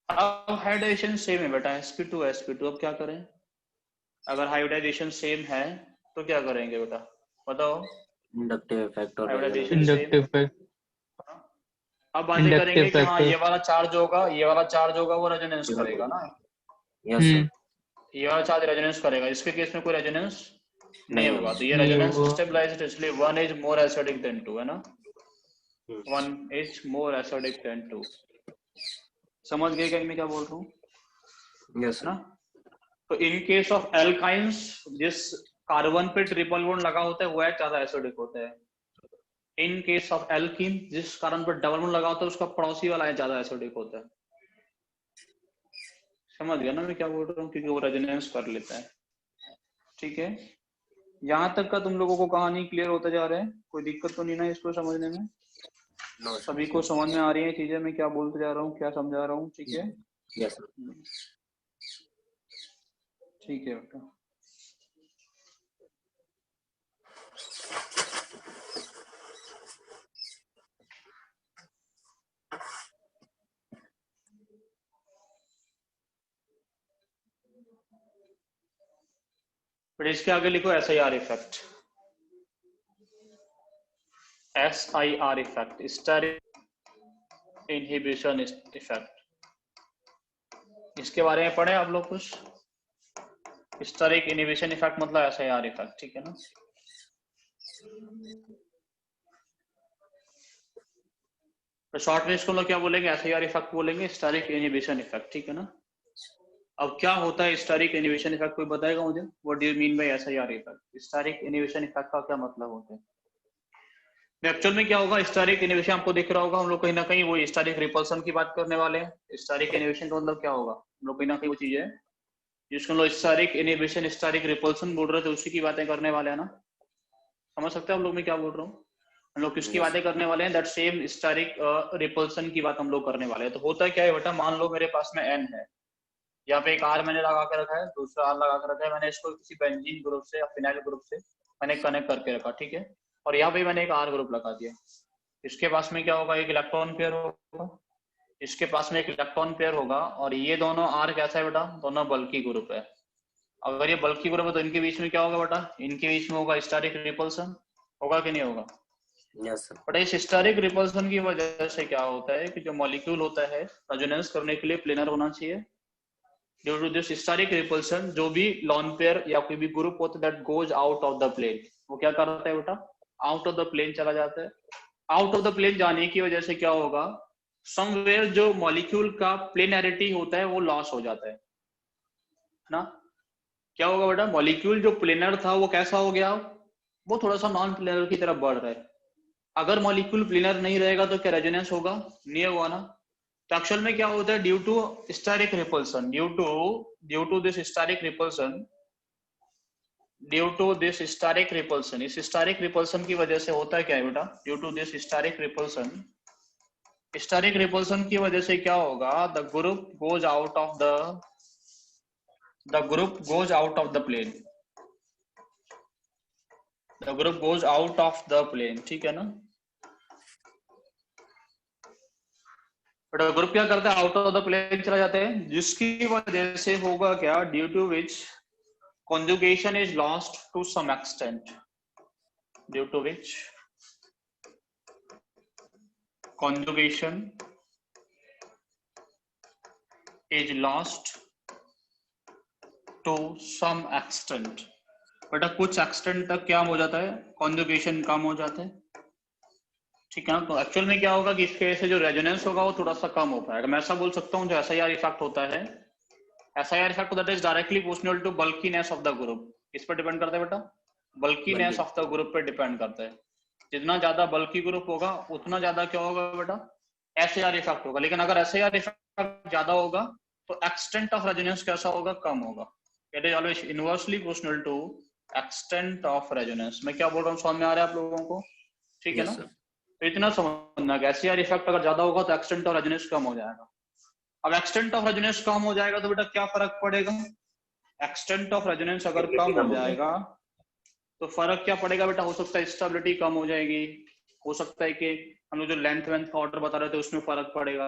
अब हाइड्रेशन सेम है बेटा sp2, अब क्या करें, अगर हाइब्रिडाइजेशन सेम है तो क्या करेंगे बेटा बताओ, इंडक्टिव इफेक्ट और hybridisation resonance. Same. Inductive effect. अब बातें Inductive करेंगे कि हाँ factor. ये वाला चार्ज होगा, ये वाला चार्ज होगा वो रेजोनेंस करेगा ना, यस सर। ये वाला चार्ज रेजोनेंस करेगा, इसके केस में कोई रेजोनेंस नहीं होगा, तो ये नहीं रेजोनेंस होगा। स्टेबलाइज्ड, इसलिए 1 इज मोर एसिडिक देन 2 है ना, 1 इज मोर एसिडिक देन 2। समझ गए क्या मैं क्या बोल रहा हूँ, यस है ना। तो इन केस ऑफ एल्काइंस जिस कार्बन पे ट्रिपल बॉन्ड लगा होता है वो है ज्यादा एसिडिक होता है, इन केस ऑफ एल्कीन जिस कार्बन पर डबल बॉन्ड लगा होता है उसका पड़ोसी वाला है ज्यादा एसिडिक होता है। समझ गया ना मैं क्या बोल रहा हूँ, क्योंकि वो रेजोनेंस कर लेता है। ठीक है, यहाँ तक का तुम लोगों को कहानी क्लियर होता जा रहा है, कोई दिक्कत तो नहीं ना इसको समझने में, सभी को समझ में आ रही है चीजें, मैं क्या बोलते जा रहा हूँ क्या समझा रहा हूँ। ठीक है, यस ठीक है बेटा। फिर इसके आगे लिखो SIR effect, SIR effect, steric inhibition effect. इसके बारे में पढ़े आप लोग कुछ, स्टेरिक इनहिबिशन इफेक्ट मतलब SIR इफेक्ट, ठीक है ना। तो शॉर्ट में इसको लोग क्या बोलेंगे, SIR इफेक्ट बोलेंगे, स्टेरिक इनहिबिशन इफेक्ट, ठीक है ना। अब क्या होता है स्टेरिक इनहिबिशन इफेक्ट, कोई बताएगा मुझे, what do you mean by SIR effect, steric inhibition effect का क्या मतलब होता है। एक्चुअल में क्या होगा, स्टेरिक इनहिबिशन आपको दिख रहा होगा, हम लोग कहीं ना कहीं वो स्टेरिक रिपल्सन की बात करने वाले हैं। स्टेरिक इनहिबिशन का मतलब क्या होगा, हम लोग कहीं ना कहीं वो चीज है जिसको हम लोग स्टेरिक इनहिबिशन स्टेरिक रिपल्सन बोल रहे थे, उसी की बातें करने वाले हैं ना। समझ सकते हैं हम लोग मैं क्या बोल रहा हूँ, हम लोग किसकी बातें करने वाले हैं, दैट सेम स्टेरिक रिपल्सन की बात हम लोग करने वाले हैं। तो होता क्या है बेटा, मान लो मेरे पास में N है, यहाँ पे एक R मैंने लगा के रखा है, दूसरा R लगा के रखा है, मैंने इसको किसी बेंजीन ग्रुप से या फिनाइल ग्रुप से मैंने कनेक्ट करके रखा, ठीक है, और यहाँ पे मैंने एक R ग्रुप लगा दिया। इसके पास में क्या होगा, एक इलेक्ट्रॉन पेयर होगा, इसके पास में एक इलेक्ट्रॉन पेयर होगा, और ये दोनों R कैसा है बेटा, दोनों बल्की ग्रुप है। अगर ये बल्की ग्रुप है तो इनके बीच में क्या होगा बेटा, इनके बीच में होगा स्टेरिक रिपल्सन, होगा कि नहीं होगा। Yes sir. बट इस स्टेरिक रिपल्सन की वजह से क्या होता है कि जो मॉलिक्यूल होता है रेजोनेंस करने के लिए प्लेनर होना चाहिए। Due to this steric repulsion जो भी लॉन पेयर या कोई भी ग्रुप होता है that goes out of the plane, वो क्या करता है बेटा, आउट ऑफ द प्लेन चला जाता है। आउट ऑफ द प्लेन जाने की वजह से क्या होगा, समवेयर जो मॉलिक्यूल का प्लेनैरिटी होता है वो लॉस हो जाता है ना। क्या होगा बेटा, मॉलिक्यूल जो प्लेनर था वो कैसा हो गया, वो थोड़ा सा नॉन प्लेनर की तरफ बढ़ रहा है। अगर मॉलिक्यूल प्लेनर नहीं रहेगा तो क्या रेजोनेंस होगा, नहीं होगा ना। तो एक्चुअल में क्या होता है, due to steric repulsion, due to this steric repulsion, due to this steric repulsion, इस स्टेरिक रिपल्सन की वजह से होता है क्या है बेटा, due to this steric repulsion, steric repulsion की वजह से क्या होगा, the group goes out of the group goes out of the plane, the group goes out of the plane, ठीक है ना। बट ग्रुप क्या करता है, आउट ऑफ द प्लेन चला जाता है, जिसकी वजह से होगा क्या, due to which conjugation is lost to some extent, due to which conjugation is lost to some extent। बेटा कुछ एक्सटेंट तक क्या हो जाता है, कॉन्जुगेशन कम हो जाता है, ठीक है ना। तो एक्चुअल में क्या होगा कि इसके वजह से जो रेजोनेंस होगा वो थोड़ा सा कम हो पाएगा। मैं ऐसा बोल सकता हूँ जो SIR इफेक्ट होता है, SIR effect that is directly proportional to bulkiness of the group. किस पर डिपेंड करता है बेटा, बल्कीनेस ऑफ द ग्रुप पे डिपेंड करता है। जितना ज्यादा बल्की ग्रुप होगा उतना ज्यादा क्या होगा बेटा, SIR इफेक्ट होगा। लेकिन अगर SIR इफेक्ट ज्यादा होगा तो एक्सटेंट ऑफ रेजोनेंस कैसा होगा, कम होगा। It is always inversely proportional to extent of resonance. मैं क्या बोल रहा हूँ समझ में आ रहा है आप लोगों को? ठीक है Yes, ना? sir. तो इतना समझना कि एसआईआर इफेक्ट अगर ज्यादा होगा तो एक्सटेंट ऑफ रेजोनेंस कम हो जाएगा। अब एक्सटेंट ऑफ रेजोनेंस कम हो जाएगा तो बेटा क्या फर्क पड़ेगा? एक्सटेंट ऑफ रेजोनेंस अगर कम हो जाएगा तो फर्क क्या पड़ेगा बेटा? हो सकता है स्टेबिलिटी कम हो जाएगी, हो सकता है कि हम लोग जो लेंथ वेंथ का ऑर्डर बता रहे थे उसमें फर्क पड़ेगा,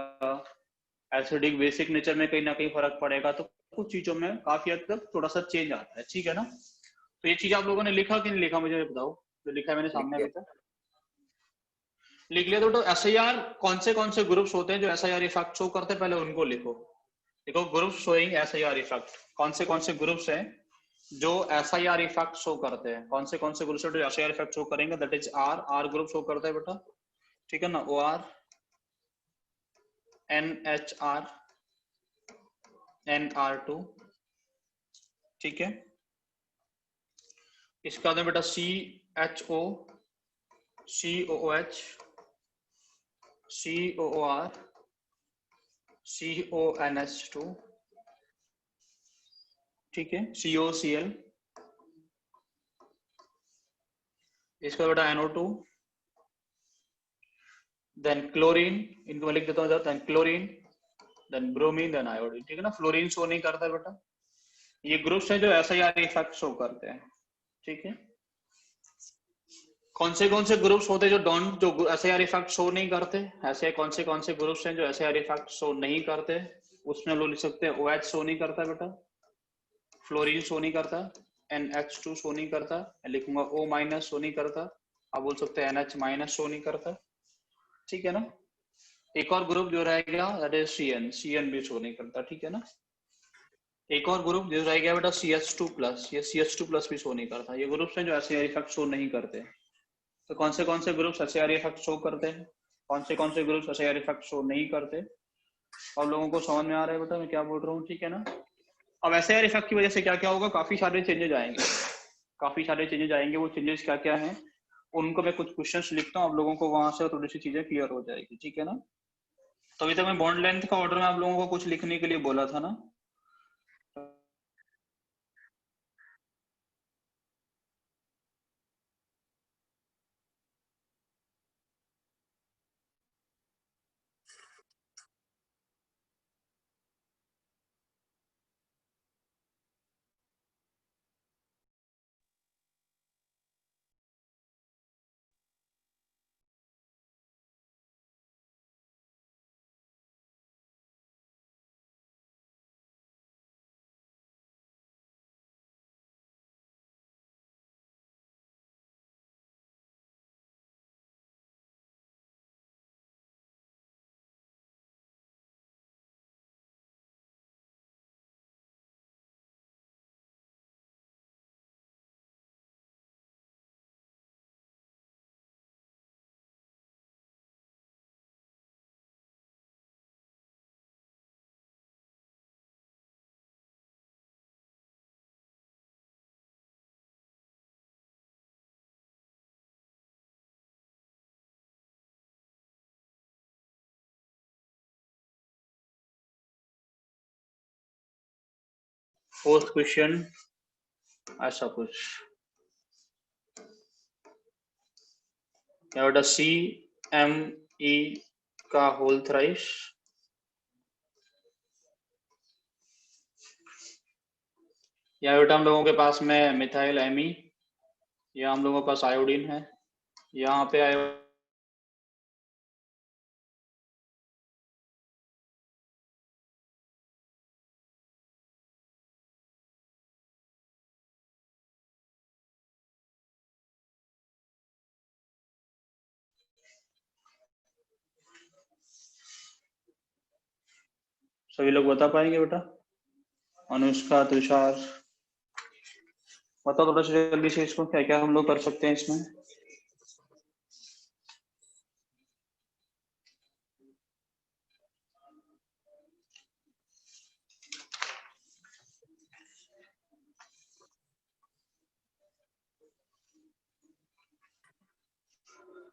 एसिडिक बेसिक नेचर में कहीं ना कहीं फर्क पड़ेगा। तो कुछ चीजों में काफी हद तक थोड़ा सा चेंज आता है, ठीक है ना? तो ये चीज आप लोगों ने लिखा कि नहीं लिखा मुझे बताओ, जो लिखा है मैंने सामने अभी तक लिख लिया। तो एसआईआर कौन से ग्रुप्स होते हैं जो एसआईआर इफेक्ट शो करते हैं, पहले उनको लिखो। देखो ग्रुप शोइंग एसआईआर इफेक्ट, कौन से ग्रुप्स हैं जो एसआईआर इफेक्ट शो करते हैं, कौन से ग्रुप्स हैं जो एसआईआर इफेक्ट शो करेंगे? That is R group show करता है बेटा, ठीक है ना? ओ आर, NHR, NR2, ठीक है। इसका बाद बेटा CHO, COOH, COOR, CONH2, ठीक है, COCl, इसका बेटा NO2, देन क्लोरीन, इनको मैं लिख देता हूँ, then chlorine, then bromine, then iodine, ठीक है ना? फ्लोरीन शो नहीं करता है बेटा। ये ग्रुप्स है जो एसआईआर इफेक्ट शो करते हैं, ठीक है। कौन से ग्रुप्स होते हैं जो एसआईआर इफेक्ट शो नहीं करते? ऐसे कौन से ग्रुप्स हैं जो एसआईआर इफेक्ट शो नहीं करते? उसमें लोग लिख सकते हैं OH शो नहीं करता बेटा, फ्लोरीन शो नहीं करता, NH2 शो नहीं करता, लिखूंगा O- शो नहीं करता, आप बोल सकते हैं NH- शो नहीं करता, ठीक है ना? एक और ग्रुप जो रहेगा दैट इज CN भी शो नहीं करता, ठीक है ना? एक और ग्रुप जो रह गया बेटा CH2+, ये CH2+ भी शो नहीं करता। ये ग्रुप्स हैं जो एसआईआर इफेक्ट शो नहीं करते। तो कौन से ग्रुप्स एसआईआर इफेक्ट शो करते हैं, कौन से ग्रुप्स एसआईआर इफेक्ट शो नहीं करते? और लोगों को समझ में आ रहा है बेटा मैं क्या बोल रहा हूँ, ठीक है ना? अब एसआईआर इफेक्ट की वजह से क्या क्या होगा? काफी सारे चेंजेस आएंगे, काफी सारे चेंजेस आएंगे। वो चेंजेस क्या क्या हैं उनको मैं कुछ क्वेश्चंस लिखता हूँ, आप लोगों को वहां से थोड़ी सी चीजें क्लियर हो जाएगी, ठीक है ना? तो अभी तक मैं बॉन्ड लेंथ का ऑर्डर में आप लोगों को कुछ लिखने के लिए बोला था ना? फोर्थ क्वेश्चन ऐसा कुछ क्या बेटा CME का होल थ्राइस, या बेटा हम लोगों के पास में मिथाइल एमी, या हम लोगों के पास आयोडीन है, यहाँ पे सभी लोग बता पाएंगे बेटा? अनुष्का, तुषार, बताओ थोड़ा सा जल्दी से इसको, क्या क्या हम लोग कर सकते हैं इसमें?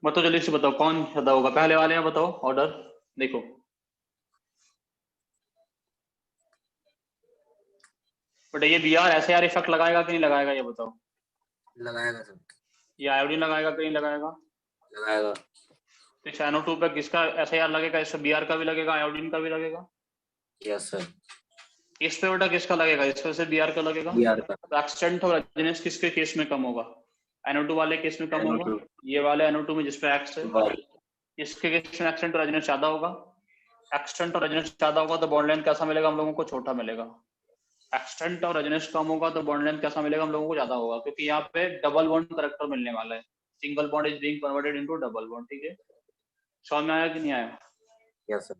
बताओ जल्दी से बताओ, कौन ज्यादा होगा? पहले वाले में बताओ ऑर्डर, देखो बट ये Br SAR इफेक्ट लगाएगा कि नहीं लगाएगा ये बताओ। लगाएगा सर, ये आयोडीन लगाएगा कि नहीं लगाएगा। लगाएगा। तो इस NO2 पे किसका SAR लगेगा, इससे Br का भी लगेगा, आयोडीन का भी लगेगा। यस सर, इस पे बेटा किसका लगेगा, इस पे से Br का लगेगा। Br का। तो एक्सटेंट और रेजोनेंस किसके केस में कम होगा, NO2 वाले केस में कम होगा। NO2 ये वाले NO2 में जिसपे X है, Y, इसके केस में एक्सटेंट और रेजोनेंस ज्यादा होगा। एक्सटेंट और रेजोनेंस ज्यादा होगा तो बॉन्ड लेंथ कैसा मिलेगा हम लोगों को, छोटा मिलेगा। एक्सटेंट और रेजोनेंस कम होगा तो बॉन्ड लेंथ कैसा मिलेगा हम लोगों को, ज्यादा होगा, क्योंकि यहाँ पे डबल बॉन्ड करैक्टर मिलने वाला है। Single bond is being converted into double bond. ठीक है, समझ में आया कि नहीं आया। यस सर,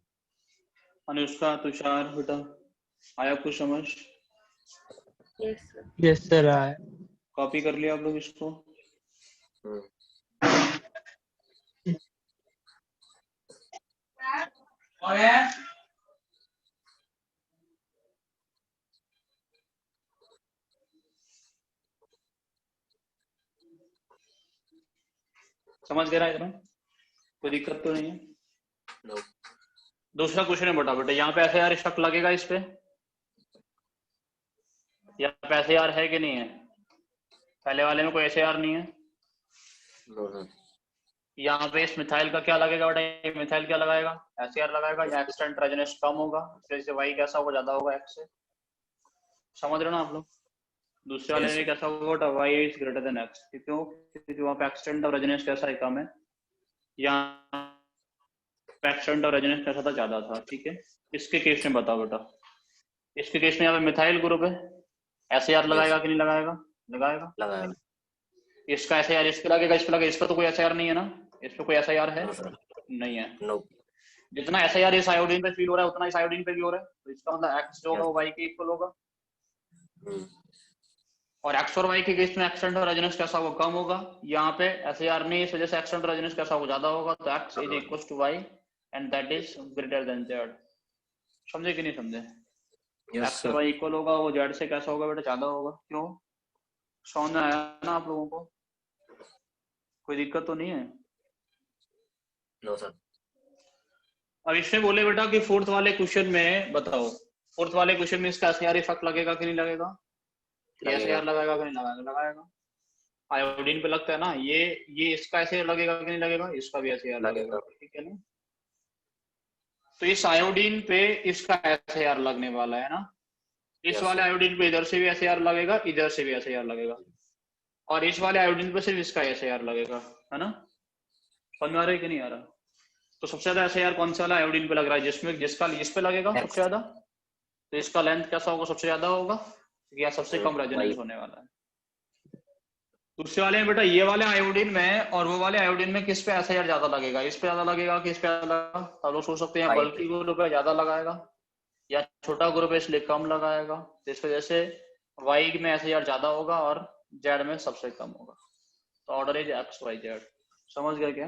अनुष्का, तुषार बेटा आया कुछ समझ। यस सर आया। कॉपी कर लिया आप लोग इसको। समझ गया इतना, कोई दिक्कत तो नहीं है। नो। दूसरा क्वेश्चन है बेटा, यहाँ पे ऐसे यार इफेक्ट लगेगा इस पे, यहाँ पे ऐसे यार है कि नहीं है, पहले वाले में कोई ऐसे यार नहीं है। नो सर, यहाँ पे इस मिथाइल का क्या लगेगा बेटा, मिथाइल क्या लगाएगा, ऐसे यार लगाएगा, या एक्सटेंट रेजोनेंस कम होगा, जैसे वाई कैसा होगा, ज्यादा होगा एक्स से। समझ रहे हो ना आप लोग। दूसरे वाले में कैसा होगा बेटा, Y is greater than X, क्यों, क्योंकि वहाँ पे एक्सटेंट और रेजोनेंस कैसा है, कम है। यहाँ एक्सटेंट और रेजोनेंस कैसा था, ज्यादा था। ठीक है, इसके केस में बताओ बेटा, इसके केस में यहाँ पे मिथाइल ग्रुप है, ऐसे यार लगाएगा कि नहीं लगाएगा, लगाएगा। लगाएगा। इसका ऐसे यार इस पे लगेगा, इस पे लगेगा, इस पर तो कोई ऐसा यार नहीं है ना, इस पे कोई ऐसा यार है नो सर, नहीं है। नो। जितना ऐसा यार इस आयोडीन पे फील हो रहा है उतना इस आयोडीन पे भी हो रहा है, तो इसका मतलब एक्स जो होगा वो वाई के इक्वल होगा। और एक्स और वाई के केस में एक्सटेंट और रेजोनेंस कैसा होगा, कम होगा। यहाँ पे ऐसे यार नहीं, इस वजह से एक्सटेंट और रेजोनेंस कैसा होगा, ज्यादा होगा। तो X is equal to Y and that is greater than Z. समझे कि नहीं समझे। यस एक्स और सर, वाई इक्वल होगा, वो जेड से कैसा होगा बेटा, ज्यादा होगा। क्यों, समझ में आया ना आप लोगों को, कोई दिक्कत तो नहीं है। No sir. अब इसमें बोले बेटा कि फोर्थ वाले क्वेश्चन में बताओ, फोर्थ वाले क्वेश्चन में इसका एसआर इफेक्ट लगेगा कि नहीं लगेगा, एसआर लगाएगा कि नहीं लगाएगा, लगाएगा। आयोडीन पे लगता है ना, ये इसका एसआर लगेगा कि नहीं लगेगा, इसका भी एसआर लगेगा। ठीक है ना, तो इस आयोडीन पे इसका एसआर लगने वाला है ना, इस वाले आयोडीन पे इधर से भी एसआर लगेगा, इधर से भी एसआर लगेगा, और इस वाले आयोडीन पे सिर्फ इसका एसआर लगेगा, है ना। समझ में आ रहा है कि नहीं आ रहा। तो सबसे ज्यादा एसआर कौन सा वाला आयोडीन पे लग रहा है, जिसमें जिसका इस पे लगेगा सबसे ज्यादा, तो इसका लेंथ कैसा होगा, सबसे ज्यादा होगा, या सबसे कम रेजोनेंस होने वाला है। दूसरे वाले में बेटा ये वाले आयोडीन में और वो वाले आयोडीन में किस पे एसआईआर ज्यादा लगेगा, इस पे ज्यादा लगेगा कि इस पे ज्यादा लगेगा। आप लोग सोच सकते हैं बल्कि ग्रुप है ज्यादा लगाएगा, या छोटा ग्रुप है इसलिए कम लगाएगा। तो इस वजह से वाई में एसआईआर ज्यादा होगा और जेड में सबसे कम होगा। तो order is X Y Z. समझ गया क्या,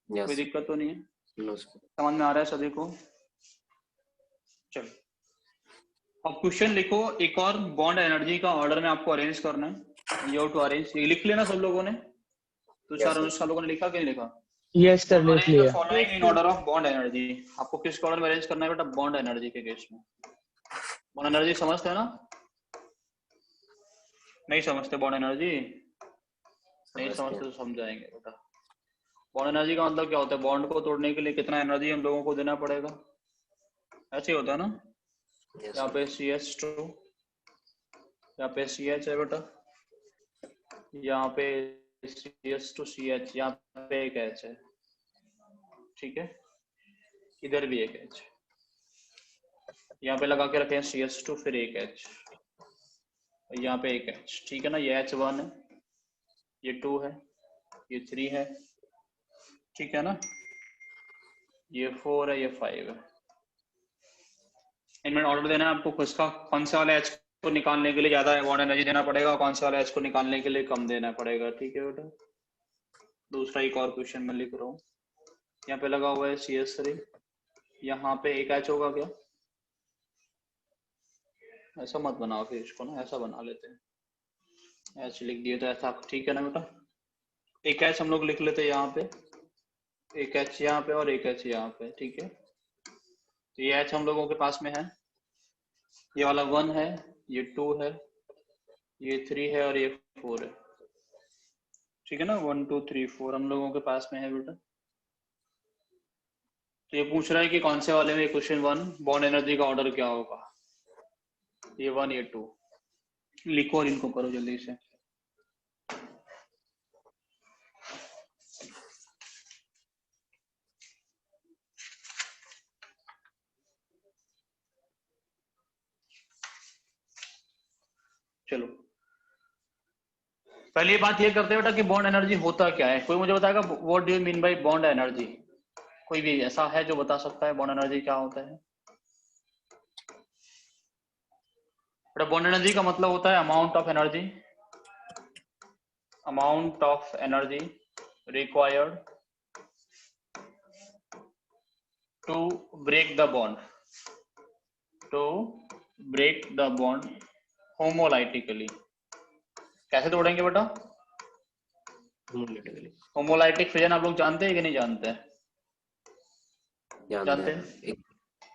कोई दिक्कत तो नहीं है, समझ में आ रहा है सभी को। चलो अब क्वेश्चन लिखो, एक और बॉन्ड एनर्जी का ऑर्डर में आपको अरेंज करना है। यू टू अरेंज, ये लिख लेना सब लोगों ने, तो चार अनुष्का लोगों ने लिखा कि नहीं लिखा। यस सर लिख लिया। Following in order of bond energy, आपको किस ऑर्डर में अरेंज करना है बेटा, बॉन्ड एनर्जी के केस में। बॉन्ड एनर्जी समझते हैं ना, नहीं समझते बॉन्ड एनर्जी, नहीं समझते तो समझाएंगे बेटा। बॉन्ड एनर्जी का मतलब क्या होता है, बॉन्ड को तोड़ने के लिए कितना एनर्जी हम लोगों को देना पड़ेगा, ऐसे ही होता है ना। यहाँ पे CH2, यहाँ पे CH है बेटा, यहाँ पे CH2CH, यहाँ पे एक H है, ठीक है, इधर भी एक H, यहाँ पे लगा के रखे हैं CH2 फिर एक H, यहाँ पे एक H, ठीक है ना। ये H1 है, ये 2 है, ये 3 है, ठीक है ना, ये 4 है, ये 5 है। इनमें ऑर्डर देना है आपको, किसका कौन से वाले H को निकालने के लिए ज्यादा बॉन्ड एनर्जी देना पड़ेगा और कौन से वाले H को निकालने के लिए कम देना पड़ेगा, ठीक है बेटा। दूसरा एक और क्वेश्चन में लिख रहा हूँ, यहाँ पे लगा हुआ है CH3, यहाँ पे एक H होगा क्या, ऐसा मत बनाओ फिर इसको ना, ऐसा बना लेते हैं, H लिख दिए तो ऐसा, ठीक है ना बेटा। एक H हम लोग लिख लेते हैं यहाँ पे, एक H यहाँ पे और एक H यहाँ पे, ठीक है। तो ये H हम लोगों के पास में है, ये वाला 1 है, ये 2 है, ये 3 है और ये 4 है, ठीक है ना। 1 2 3 4 हम लोगों के पास में है बेटा। तो ये पूछ रहा है कि कौन से वाले में क्वेश्चन 1 बॉन्ड एनर्जी का ऑर्डर क्या होगा। ये 1 ये 2 लिखो और इनको करो जल्दी से। चलो पहली बात ये करते हैं बेटा कि बॉन्ड एनर्जी होता क्या है। कोई मुझे बताएगा what do you mean bye bond energy? कोई भी ऐसा है जो बता सकता है बॉन्ड एनर्जी क्या होता है? बेटा बॉन्ड एनर्जी का मतलब होता है amount of energy required to break the bond homolytically. कैसे तोड़ेंगे बेटा? होमोलाइटिक फिजन आप लोग जानते हैं कि नहीं जानते हैं? जानते हैं।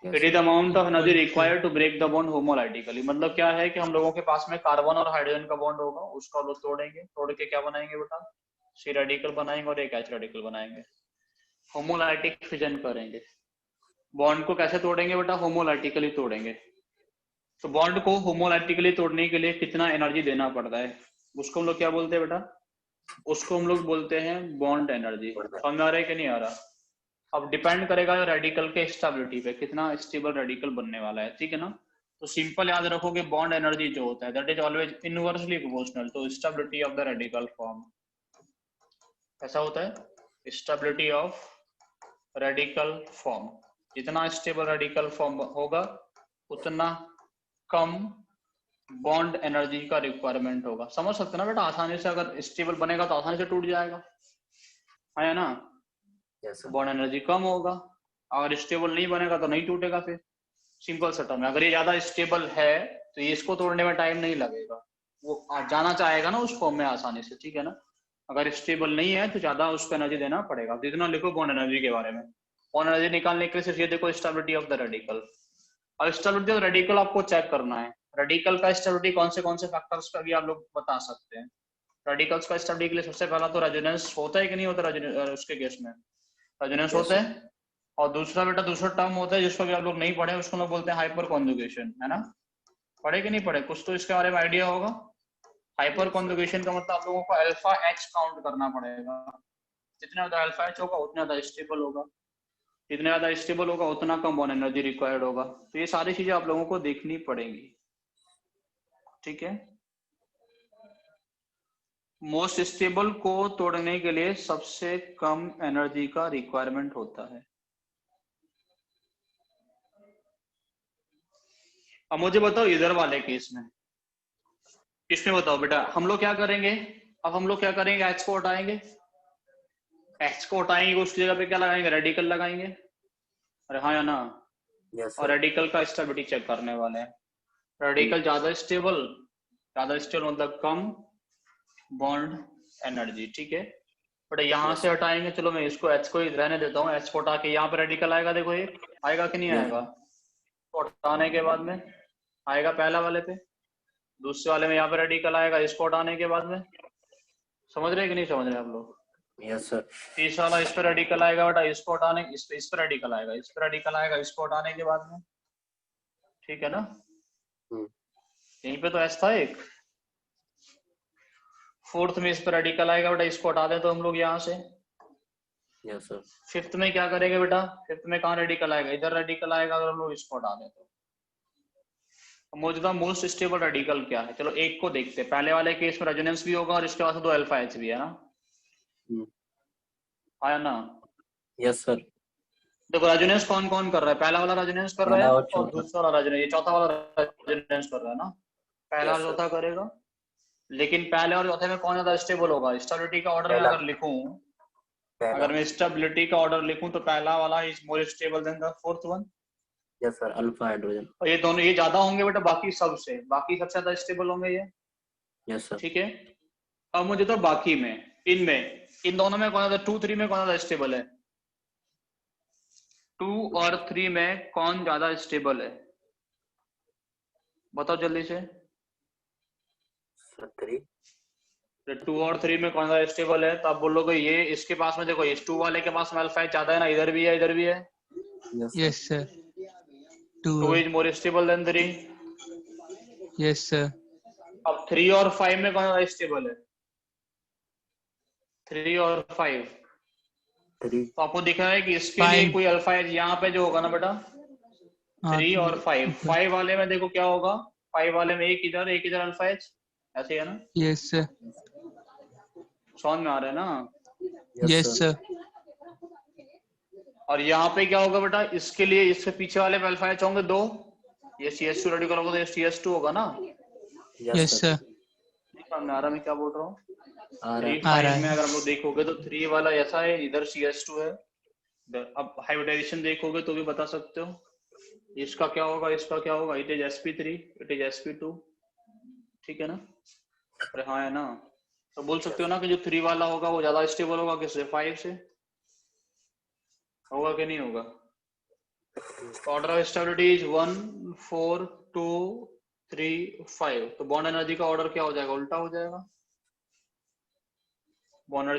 It is amount of energy required to break the bond homolytically. मतलब क्या है कि हम लोगों के पास में कार्बन और हाइड्रोजन का बॉन्ड होगा, उसको लोग तोड़ेंगे, तोड़ के क्या बनाएंगे बेटा? सी रेडिकल बनाएंगे और एक एच रेडिकल बनाएंगे, होमोलाइटिक फिजन करेंगे। बॉन्ड को कैसे तोड़ेंगे बेटा? होमोलाइटिकली तोड़ेंगे। तो बॉन्ड को होमोलाइटिकली तोड़ने के लिए कितना एनर्जी देना पड़ता है, उसको हम लोग क्या बोलते हैं बेटा? उसको हम लोग बोलते हैं बॉन्ड एनर्जी। समझ में आ रहा है कि नहीं आ रहा? अब डिपेंड करेगा रेडिकल के स्टेबिलिटी पे, कितना स्टेबल रेडिकल बनने वाला है, ठीक है ना। तो सिंपल याद रखोगे बॉन्ड एनर्जी जो होता है that is always inversely proportional to stability of the radical form. ऐसा होता है स्टेबिलिटी ऑफ रेडिकल फॉर्म। जितना स्टेबल रेडिकल फॉर्म होगा उतना कम बॉन्ड एनर्जी का रिक्वायरमेंट होगा। समझ सकते ना बेटा? आसानी से अगर स्टेबल बनेगा तो आसानी से टूट जाएगा, है ना। बॉन्ड एनर्जी कम होगा, अगर स्टेबल नहीं बनेगा तो नहीं टूटेगा। फिर सिंपल सा टर्म है। अगर ये ज्यादा स्टेबल है तो ये इसको तोड़ने में टाइम नहीं लगेगा, वो जाना चाहेगा ना उस फॉर्म में आसानी से, ठीक है ना। अगर स्टेबल नहीं है तो ज्यादा उसको एनर्जी देना पड़ेगा। जितना लिखो बॉन्ड एनर्जी के बारे में, बॉन्ड एनर्जी निकालने के लिए सिर्फ ये देखो स्टेबिलिटी ऑफ द रेडिकल। और स्टेबिलिटी ऑफ रेडिकल आपको चेक करना है। रेडिकल का स्टेबिलिटी कौन से फैक्टर्स का भी आप लोग बता सकते हैं। रेडिकल्स का स्टेबिलिटी के लिए सबसे पहला तो रेजोनेंस होता है कि नहीं होता? उसके केस में रेजोनेंस होता है। और दूसरा बेटा दूसरा टर्म होता है जिसको भी आप लोग नहीं पढ़े, उसको लोग बोलते हैं हाइपर कॉन्जुगेशन, है ना। पढ़े कि नहीं पढ़े? कुछ तो इसके बारे में आइडिया होगा। हाइपर कॉन्जुगेशन का मतलब आप लोगों को अल्फा एच काउंट करना पड़ेगा। जितना ज्यादा अल्फा एच होगा उतना ज्यादा स्टेबल होगा, जितना ज्यादा स्टेबल होगा उतना कम बॉन्ड एनर्जी रिक्वायर्ड होगा। तो ये सारी चीजें आप लोगों को देखनी पड़ेंगी, ठीक है। मोस्ट स्टेबल को तोड़ने के लिए सबसे कम एनर्जी का रिक्वायरमेंट होता है। अब मुझे बताओ इधर वाले केस में, इसमें बताओ बेटा हम लोग क्या करेंगे? अब हम लोग क्या करेंगे? एच को हटाएंगे, एच को हटाएंगे, उसकी जगह पे क्या लगाएंगे? रेडिकल लगाएंगे। अरे हाँ या ना? और रेडिकल का स्टेबिलिटी चेक करने वाले हैं। रेडिकल ज्यादा स्टेबल मतलब कम बॉन्ड एनर्जी, ठीक है। बट यहाँ से हटाएंगे, चलो मैं इसको एच को ही रहने देता हूँ। एच को हटा के यहाँ पे रेडिकल आएगा, देखो ये आएगा कि नहीं आएगा? तो हटाने के बाद में आएगा पहला वाले पे, दूसरे वाले में यहाँ पे रेडिकल आएगा, इसको हटाने के बाद में। समझ रहे कि नहीं समझ रहे आप लोग? Yes sir. तीसरा वाला इस पर रेडिकल आएगा बेटा, इसको हटाने, इस पर रेडिकल आएगा, इस पर रेडिकल आएगा, इसको हटाने के बाद में, ठीक है ना। यहीं पे तो एस था एक। फोर्थ में इस पर रेडिकल आएगा बेटा, इसको हटा दे तो हम लोग यहाँ से। Yes sir. फिफ्थ में क्या करेंगे बेटा? फिफ्थ में कहाँ रेडिकल आएगा? इधर रेडिकल आएगा, अगर हम लोग इसको हटा दे तो। मौजूदा मोस्ट स्टेबल रेडिकल क्या है? चलो एक को देखते हैं। पहले वाले केस में रेजोनेंस भी होगा और इसके पास 2 अल्फा एच भी है ना, आया ना? Yes sir. देखो रेजोनेंस कौन कौन कर रहा है? पहला वाला रेजोनेंस कर रहा है और दूसरा वाला रेजोनेंस, ये चौथा वाला रेजोनेंस कर रहा है ना। पहला और चौथा करेगा, लेकिन पहले और चौथे में कौन ज्यादा स्टेबल होगा? स्टेबिलिटी का ऑर्डर में अगर लिखूं, अगर मैं स्टेबिलिटी का ऑर्डर लिखूं तो पहला वाला is more stable then the fourth one. Yes sir. Alpha hydrogen. और ये दोनों ये ज्यादा होंगे बेटा बाकी सबसे ज्यादा स्टेबल होंगे ये। Yes sir. ठीक है। अब मुझे तो बाकी में इन दोनों में कौन ज्यादा 2 3 में कौन ज्यादा स्टेबल है? 2 और 3 में कौन ज्यादा स्टेबल है? बताओ जल्दी से। सर 3 2 और 3 में कौन सा स्टेबल है? तो आप बोलोगे ये इसके पास में, देखो इस 2 वाले के पास में अल्फा एच ज्यादा है ना, इधर भी है इधर भी है। Yes, sir. 2. 2 is more stable then 3। Yes, sir. अब 3 और 5 में कौन सा स्टेबल है? 3 और 5। 3 तो आपको दिख रहा है कि इसके लिए 5. कोई अल्फा एच यहाँ पे जो होगा ना बेटा, 3 और 5। 5 वाले में देखो क्या होगा, 5 वाले में एक इधर अल्फा एच, ऐसे है ना? Yes, sir. समझ में आ रहा है ना? Yes, sir. और यहाँ पे क्या होगा बेटा, इसके लिए इसके पीछे वाले में अल्फा एच होंगे 2। ये CS2 रेडी करोगे तो ये CS2 होगा ना? Yes, sir. समझ में आ रहा मैं क्या बोल रहा हूँ? आ रहा 3 आ रहा 5 में है. अगर हम लोग देखोगे तो 3 वाला ऐसा है, इधर CS2 है। अब हाइब्रिडाइजेशन देखोगे तो भी बता सकते हो इसका क्या होगा, इसका क्या होगा। It is sp3, it is sp2, ठीक है ना? अरे हाँ है ना? तो बोल सकते हो ना कि जो 3 वाला होगा वो ज्यादा स्टेबल होगा किससे, 5 से। होगा कि नहीं होगा? Order of stability is 1 4 2 3 5। तो बॉन्ड एनर्जी का ऑर्डर क्या हो जाएगा, उल्टा हो जाएगा। बॉन्ड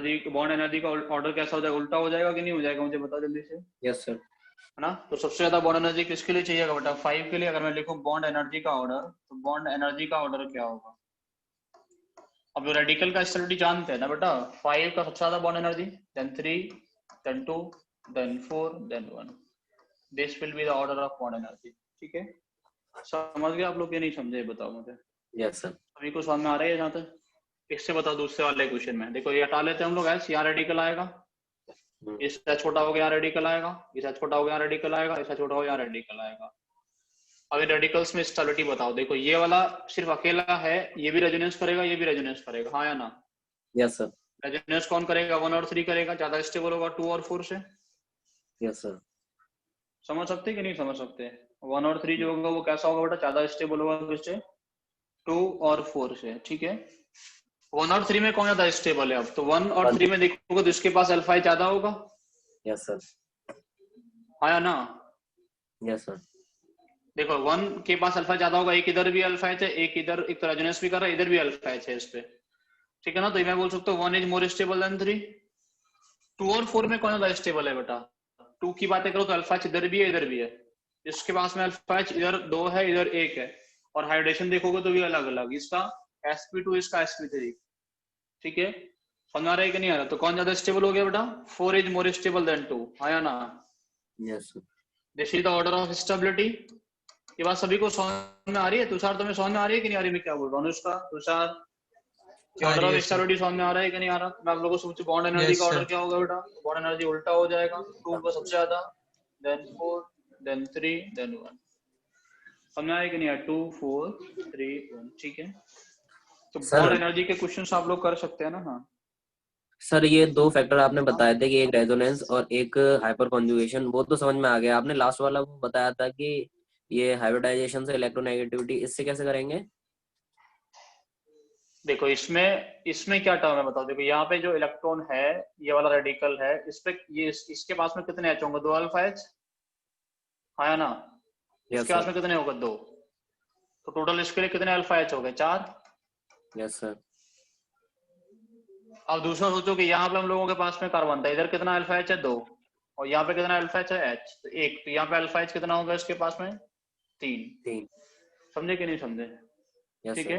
एनर्जी का ऑर्डर कैसा हो जाएगा, उल्टा हो जाएगा कि नहीं हो जाएगा, मुझे बताओ जल्दी से। Yes sir. है ना? तो सबसे ज्यादा बॉन्ड एनर्जी किसके लिए चाहिएगा बेटा, 5 के लिए। अगर मैं लिखूं बॉन्ड एनर्जी का ऑर्डर, तो बॉन्ड एनर्जी का ऑर्डर क्या होगा? अब जो रेडिकल का स्टेबिलिटी जानते हैं ना बेटा, 5 का सबसे ज्यादा bond energy, then 3, then 2, then 4, then 1। This will be the order of bond energy. ठीक है, समझ गए आप लोग ये नहीं समझे, बताओ मुझे। Yes sir. अभी को समझ में आ रहा है जहाँ तक? इससे बताओ दूसरे वाले क्वेश्चन में देखो, ये हटा लेते हैं हम लोग एस, यहाँ रेडिकल आएगा, इससे छोटा हो गया रेडिकल आएगा, इससे छोटा हो गया रेडिकल आएगा, इससे छोटा हो गया रेडिकल आएगा। अब रेडिकल्स में स्टेबिलिटी बताओ। देखो ये वाला सिर्फ अकेला है, ये भी रेजोनेंस करेगा, ये भी रेजोनेंस करेगा, हाँ या ना? Yes sir. रेजोनेंस कौन करेगा, 1 और 3 करेगा, ज्यादा स्टेबल होगा 2 और 4 से। Yes sir. समझ सकते कि नहीं समझ सकते? 1 और 3 जो होगा वो कैसा होगा बेटा, ज्यादा स्टेबल होगा किससे, 2 और 4 से। ठीक है, 1 और 3 में कौन ज्यादा स्टेबल है? अब तो 1 और 3 में देखोगे तो इसके पास अल्फा ज्यादा होगा, यस सर। हाँ या ना? Yes sir. देखो 1 के पास अल्फा ज्यादा होगा, एक इधर भी अल्फा है, एक इधर, एक तो रेजोनेंस भी कर रहा है, इधर भी अल्फा है इस पे, ठीक है ना? तो मैं बोल सकता हूँ 1 इज मोर स्टेबल देन 3। 2 और 4 में कौन ज्यादा स्टेबल है बेटा? 2 की बातें करो तो अल्फा इधर भी है इधर भी है, इसके पास में अल्फा इधर 2 है इधर 1 है, और हाइड्रेशन देखोगे तो भी अलग अलग, इसका sp2 इसका sp3। ठीक है, समझ आ रहा है कि नहीं आ रहा? तो कौन ज्यादा स्टेबल हो गया बेटा, 4 इज मोर स्टेबल देन 2, आया ना? Yes sir. This is the order of stability. ये बात सभी को समझ में आ रही है? तुषार तुम्हें समझ में आ रही है कि नहीं आ रही मैं क्या बोल रहा हूँ? Anushka, Tushar, order of stability समझ में आ रहा है कि नहीं आ रहा? मैं आप लोगों से पूछूं बॉन्ड एनर्जी का ऑर्डर क्या होगा बेटा? बॉन्ड एनर्जी उल्टा हो जाएगा, 2 को सबसे ज्यादा, देन 4, देन 3, देन 1। समझ आया कि नहीं? 2 4 3 1। ठीक है, तो बॉन्ड एनर्जी के क्वेश्चंस आप लोग कर सकते हैं ना? हाँ सर, ये 2 फैक्टर आपने बताए थे कि एक रेजोनेंस और एक हाइपर कॉन्जुगेशन, वो तो समझ में आ गया। आपने लास्ट वाला वो बताया था कि ये हाइब्रिडाइजेशन से इलेक्ट्रोनेगेटिविटी, इससे कैसे करेंगे? देखो इसमें क्या टर्म है बताओ। देखो यहाँ पे जो इलेक्ट्रॉन है, ये वाला रेडिकल है, इस पे ये इसके पास में कितने एच होंगे, 2 अल्फा एच, हाँ ना? इसके पास में कितने होगा, 2। तो टोटल इसके लिए कितने अल्फा एच हो गए, 4। Yes sir. अब दूसरा सोचो कि यहाँ पे हम लोगों के पास में कार्बन था, इधर कितना अल्फा एच है, 2, और यहाँ पे कितना अल्फा एच है, एच, तो 1। तो यहाँ पे अल्फा एच कितना होगा इसके पास में, 3। समझे कि नहीं समझे? ठीक है,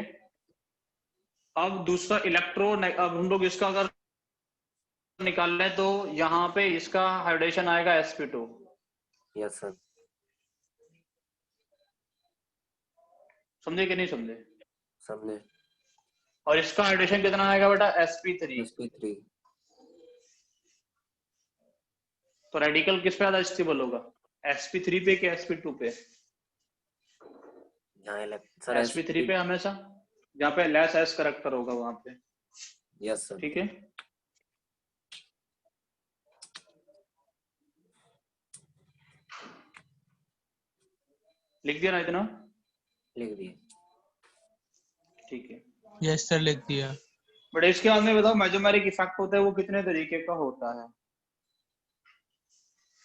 अब दूसरा इलेक्ट्रॉन, अब हम लोग इसका अगर निकाल लें तो यहाँ पे इसका हाइड्रेशन आएगा sp2। Yes sir. समझे कि नहीं समझे? समझे। और इसका हाइड्रेशन कितना आएगा बेटा, sp3। sp3। तो रेडिकल किस पे ज्यादा स्टेबल होगा, sp3 पे कि sp2 पे? सर sp3 पे हमेशा, जहाँ पे लेस s करेक्टर होगा वहां पे। Yes sir. ठीक है, लिख दिया ना इतना? लिख दिए। ठीक है, यस सर, लिख दिया। बट इसके बाद में बताओ मेसोमेरिक इफेक्ट होता है वो कितने तरीके का होता है?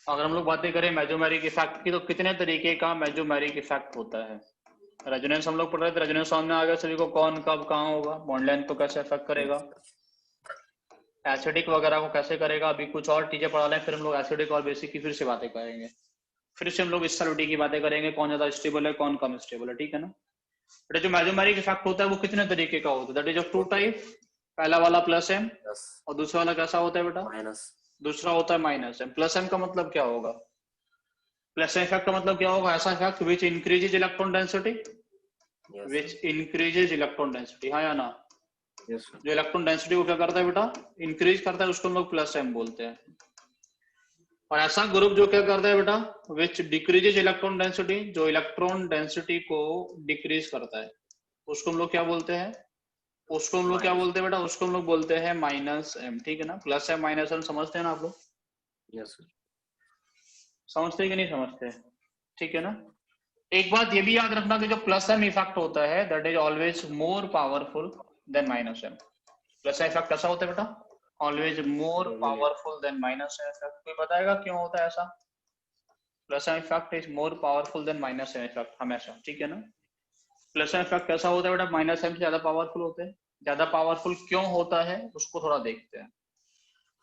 अगर हम लोग बातें करें मेसोमेरिक इफेक्ट की, तो कितने तरीके का मेसोमेरिक इफेक्ट होता है? रेजोनेंस हम लोग पढ़ रहे थे, रेजोनेंस समझ में आ गया सभी को, कौन कब कहाँ होगा, बॉन्ड लेंथ को कैसे अफेक्ट करेगा, एसिडिक वगैरह को कैसे करेगा। अभी कुछ और चीजें पढ़ा लें, फिर हम लोग एसिडिक और बेसिक की फिर से बातें करेंगे। फिर से हम लोग स्टेबिलिटी की बातें करेंगे, कौन ज्यादा स्टेबल है कौन कम स्टेबल है, ठीक है ना। बट जो मेसोमेरिक इफेक्ट होता है वो कितने तरीके का होता है, that is of two type. पहला वाला प्लस एम और दूसरा वाला कैसा होता है बेटा, माइनस। दूसरा होता है माइनस एम। प्लस एम का मतलब क्या होगा, प्लस एम इफेक्ट का मतलब क्या होगा, ऐसा effect which increases electron density, which increases electron density, हाँ या ना। जो इलेक्ट्रॉन डेंसिटी को क्या करता है बेटा, इंक्रीज करता है, उसको हम लोग प्लस एम बोलते हैं। और ऐसा ग्रुप जो क्या करता है बेटा, विच डिक्रीजेज इलेक्ट्रॉन डेंसिटी, जो इलेक्ट्रॉन डेंसिटी को डिक्रीज करता है, उसको हम लोग क्या बोलते हैं, उसको हम लोग क्या बोलते हैं बेटा, उसको हम लोग बोलते हैं माइनस एम, ठीक है ना। प्लस एम माइनस एम समझते हैं ना आप लोग, यस सर। समझते हैं कि नहीं समझते, ठीक है ना। एक बात ये भी याद रखना कि जो प्लस एम इफेक्ट होता है that is always more powerful than minus M. Plus M effect कैसा होता है बेटा, always more powerful than minus M effect. कोई बताएगा क्यों होता है ऐसा, plus M effect is more powerful than minus M effect हमेशा, ठीक है ना। प्लस एम इफेक्ट कैसा होता है बेटा, माइनस एम से ज्यादा पावरफुल होते हैं। ज्यादा पावरफुल क्यों होता है उसको थोड़ा देखते हैं।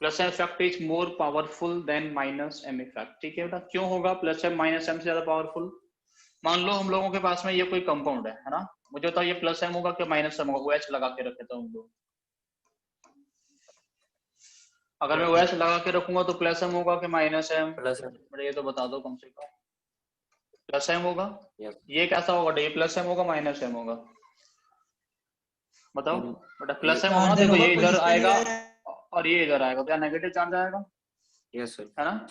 Plus M effect is more powerful than minus M effect, ठीक है बेटा। क्यों होगा प्लस एम माइनस एम से ज्यादा पावरफुल, मान लो हम लोगों के पास में ये कोई कंपाउंड है ना, मुझे बताओ ये प्लस एम होगा कि माइनस एम होगा, OH लगा के रखे तो हम लोग, अगर मैं OH लगा के रखूंगा तो प्लस एम होगा कि minus M, plus M. But ये तो बता दो कम से कम, प्लस एम होगा। यस। ये कैसा होगा, ये प्लस एम होगा माइनस एम होगा, बताओ बेटा। प्लस एम होगा ना, देखो ये इधर आएगा और ये इधर आएगा, क्या नेगेटिव चार्ज आएगा, यस सर। है ना।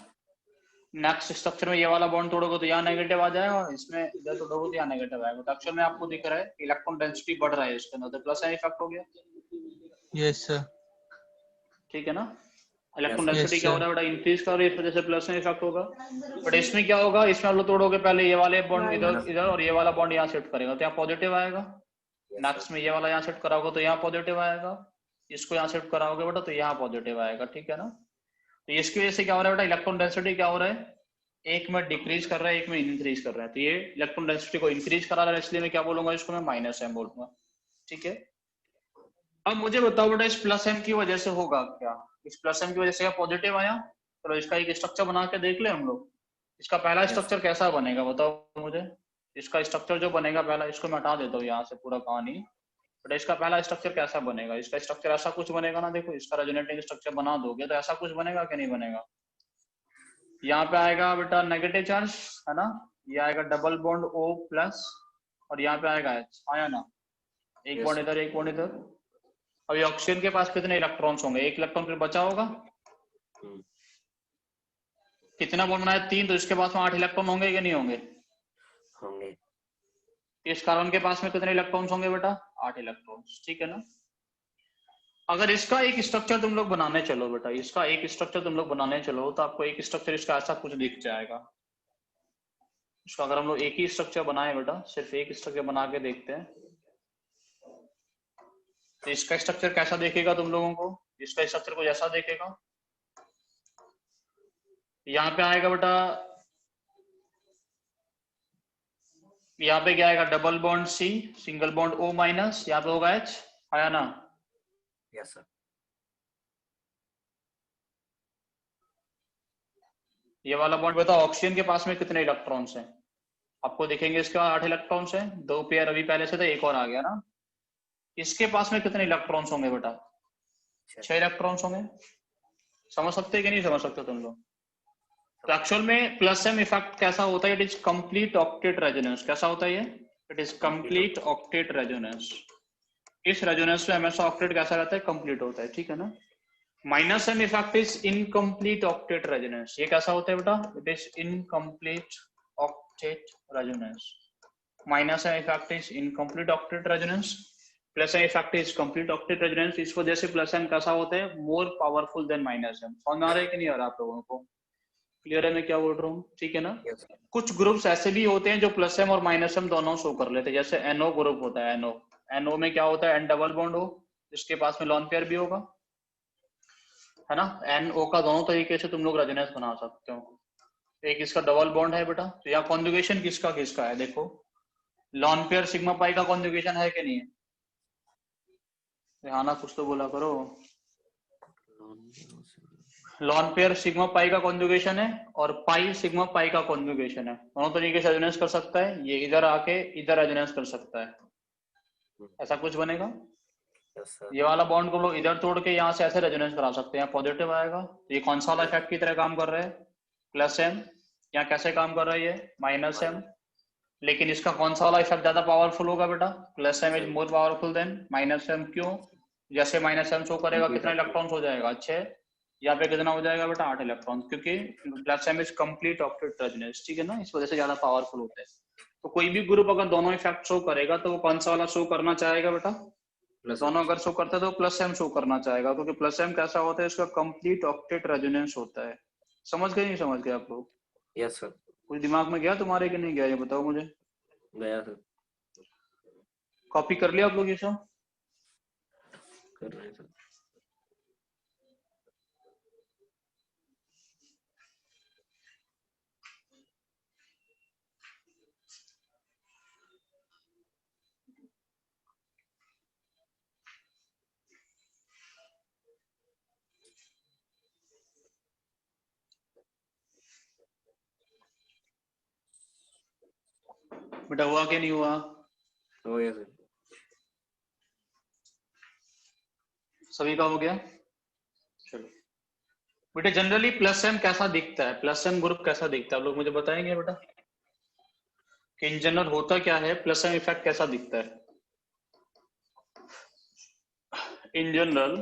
नेक्स्ट स्ट्रक्चर में ये वाला बॉन्ड तोड़ोगे तो यहाँ नेगेटिव आ जाएगा, और इसमें इधर तोड़ोगे तो यहाँ नेगेटिव आएगा। तो एक्चुअल में आपको दिख रहा है इलेक्ट्रॉन डेंसिटी बढ़ रहा है इसके अंदर, तो प्लस एम इफेक्ट हो गया, यस सर, ठीक है ना। इलेक्ट्रॉन Yes, डेंसिटी क्या हो sir. रहा है बेटा, इंक्रीज कर रही है, इस वजह से प्लस में इफेक्ट होगा। बट इसमें क्या होगा, इसमें आप लोग तोड़ोगे पहले ये वाले बॉन्ड इधर इधर और ये वाला बॉन्ड यहाँ शिफ्ट करेगा तो यहाँ पॉजिटिव आएगा। नेक्स्ट में ये वाला यहाँ शिफ्ट कराओगे तो यहाँ पॉजिटिव आएगा, इसको यहाँ शिफ्ट कराओगे बेटा तो यहाँ पॉजिटिव आएगा, ठीक है ना। तो इसकी वजह से क्या हो रहा है बेटा, इलेक्ट्रॉन डेंसिटी क्या हो रहा है, एक में डिक्रीज कर रहा है एक में इंक्रीज कर रहा है। तो ये इलेक्ट्रॉन डेंसिटी को इंक्रीज करा रहा है, इसलिए मैं क्या बोलूंगा, इसको मैं माइनस एम बोलूंगा, ठीक है। अब मुझे बताओ बेटा इस प्लस एम की वजह से होगा क्या, इस प्लस एम की वजह से क्या पॉजिटिव आया। चलो इसका एक स्ट्रक्चर बना के देख ले हम लोग, इसका पहला स्ट्रक्चर कैसा बनेगा बताओ मुझे। इसका स्ट्रक्चर जो बनेगा पहला, इसको मैं हटा देता हूँ यहाँ से पूरा कहानी, बट इसका पहला स्ट्रक्चर कैसा बनेगा, इसका स्ट्रक्चर ऐसा कुछ बनेगा ना, देखो इसका रेजोनेटिंग स्ट्रक्चर बना दोगे तो ऐसा कुछ बनेगा कि नहीं बनेगा। यहाँ पे आएगा बेटा नेगेटिव चार्ज, है ना, ये आएगा डबल बॉन्ड O प्लस, और यहाँ पे आएगा H, आया ना, एक बॉन्ड इधर एक बॉन्ड इधर। अभी ऑक्सीजन के पास कितने इलेक्ट्रॉन्स होंगे, एक इलेक्ट्रॉन फिर बचा होगा, कितना बॉन्ड बनाया 3, तो इसके पास में 8 इलेक्ट्रॉन होंगे कि नहीं होंगे, होंगे। इस कार्बन के पास में कितने इलेक्ट्रॉन्स होंगे बेटा, 8 इलेक्ट्रॉन्स, ठीक है ना। अगर इसका एक स्ट्रक्चर तुम लोग बनाने चलो बेटा, इसका एक स्ट्रक्चर तुम लोग बनाने चलो तो आपको एक स्ट्रक्चर इसका ऐसा कुछ दिख जाएगा। इसका अगर हम लोग एक ही स्ट्रक्चर बनाए बेटा, सिर्फ एक स्ट्रक्चर बना के देखते हैं तो इसका स्ट्रक्चर कैसा देखेगा तुम लोगों को, इसका स्ट्रक्चर कुछ ऐसा देखेगा। यहाँ पे आएगा बेटा, यहाँ पे क्या आएगा, double bond C, single bond O minus, यहाँ पे होगा H, आया ना। Yes sir. ये वाला बॉन्ड बताओ ऑक्सीजन के पास में कितने इलेक्ट्रॉन्स हैं, आपको दिखेंगे इसका 8 इलेक्ट्रॉन्स हैं, 2 पेयर अभी पहले से थे, एक और आ गया ना। इसके पास में कितने इलेक्ट्रॉन्स होंगे बेटा, 6 इलेक्ट्रॉन्स होंगे। समझ सकते कि नहीं समझ सकते तुम लोग। तो एक्चुअल में प्लस एम इफेक्ट कैसा होता है, it is complete octet resonance, कैसा होता है ये, it is complete octet resonance. इस रेजोनेंस में हमेशा ऑक्टेट कैसा रहता है, कंप्लीट होता है, ठीक है ना। Minus M effect is incomplete octet resonance, ये कैसा होता है बेटा, it is incomplete octet resonance. Minus M effect is incomplete octet resonance, plus M effect is complete octet resonance. इस वजह से प्लस एम कैसा होता है, more powerful than minus M. समझ आ रहा है कि नहीं आ रहा आप लोगों को, क्लियर है मैं क्या बोल रहा हूँ, ठीक है ना। कुछ ग्रुप्स ऐसे भी होते हैं जो प्लस एम और माइनस एम दोनों शो कर लेते हैं, जैसे NO ग्रुप होता है, NO में क्या होता है, N डबल बॉन्ड हो, इसके पास में लॉन पेयर भी होगा, है ना। NO का दोनों तरीके से तुम लोग रेजोनेंस बना सकते हो। एक इसका डबल बॉन्ड है बेटा, तो यहाँ कॉन्जुगेशन किसका किसका है देखो, लॉन पेयर सिग्मा पाई का कॉन्जुगेशन है कि नहीं है? रेहाना कुछ तो बोला करो। लॉन पेयर सिग्मा पाई का कॉन्जुगेशन है और पाई सिग्मा पाई का कॉन्जुगेशन है। दोनों तरीके से रेजोनेंस कर सकता है। ये इधर आके इधर रेजोनेंस कर सकता है, ऐसा कुछ बनेगा। Yes sir. ये वाला बॉन्ड को लोग इधर तोड़ के यहाँ से ऐसे रेजोनेंस करा सकते हैं, पॉजिटिव आएगा। तो ये कौन सा वाला इफेक्ट की तरह काम कर रहा है? Plus M. यहाँ कैसे काम कर रहा है ये? Minus M. लेकिन इसका कौन सा वाला इफेक्ट ज्यादा पावरफुल होगा बेटा? Plus M is more powerful than minus M. क्यों? जैसे माइनस एम शो करेगा कितना इलेक्ट्रॉन्स हो जाएगा? अच्छे, यहाँ पे कितना हो जाएगा बेटा? 8 इलेक्ट्रॉन, क्योंकि plus M is complete octet resonance, ठीक है ना, इस वजह से ज्यादा पावरफुल होता है। तो कोई भी ग्रुप अगर दोनों इफेक्ट शो करेगा तो वो कौन सा वाला शो करना चाहेगा बेटा? दोनों अगर शो करता है तो प्लस एम शो करना चाहेगा, क्योंकि प्लस एम कैसा होता है? इसका कंप्लीट ऑक्टेट रेजोनेंस होता है। समझ गए नहीं समझ गए आप लोग? Yes sir. कुछ दिमाग में गया तुम्हारे कि नहीं गया, ये बताओ मुझे। गया सर। कॉपी कर लिया आप लोग ये सब? कर रहे हैं सर। बेटा हुआ कि नहीं हुआ? हो गया सर। सभी का हो गया? चलो बेटा, जनरली प्लस एम कैसा दिखता है? प्लस एम ग्रुप कैसा दिखता है आप लोग मुझे बताएंगे बेटा, कि इन जनरल होता क्या है? प्लस एम इफेक्ट कैसा दिखता है इन जनरल?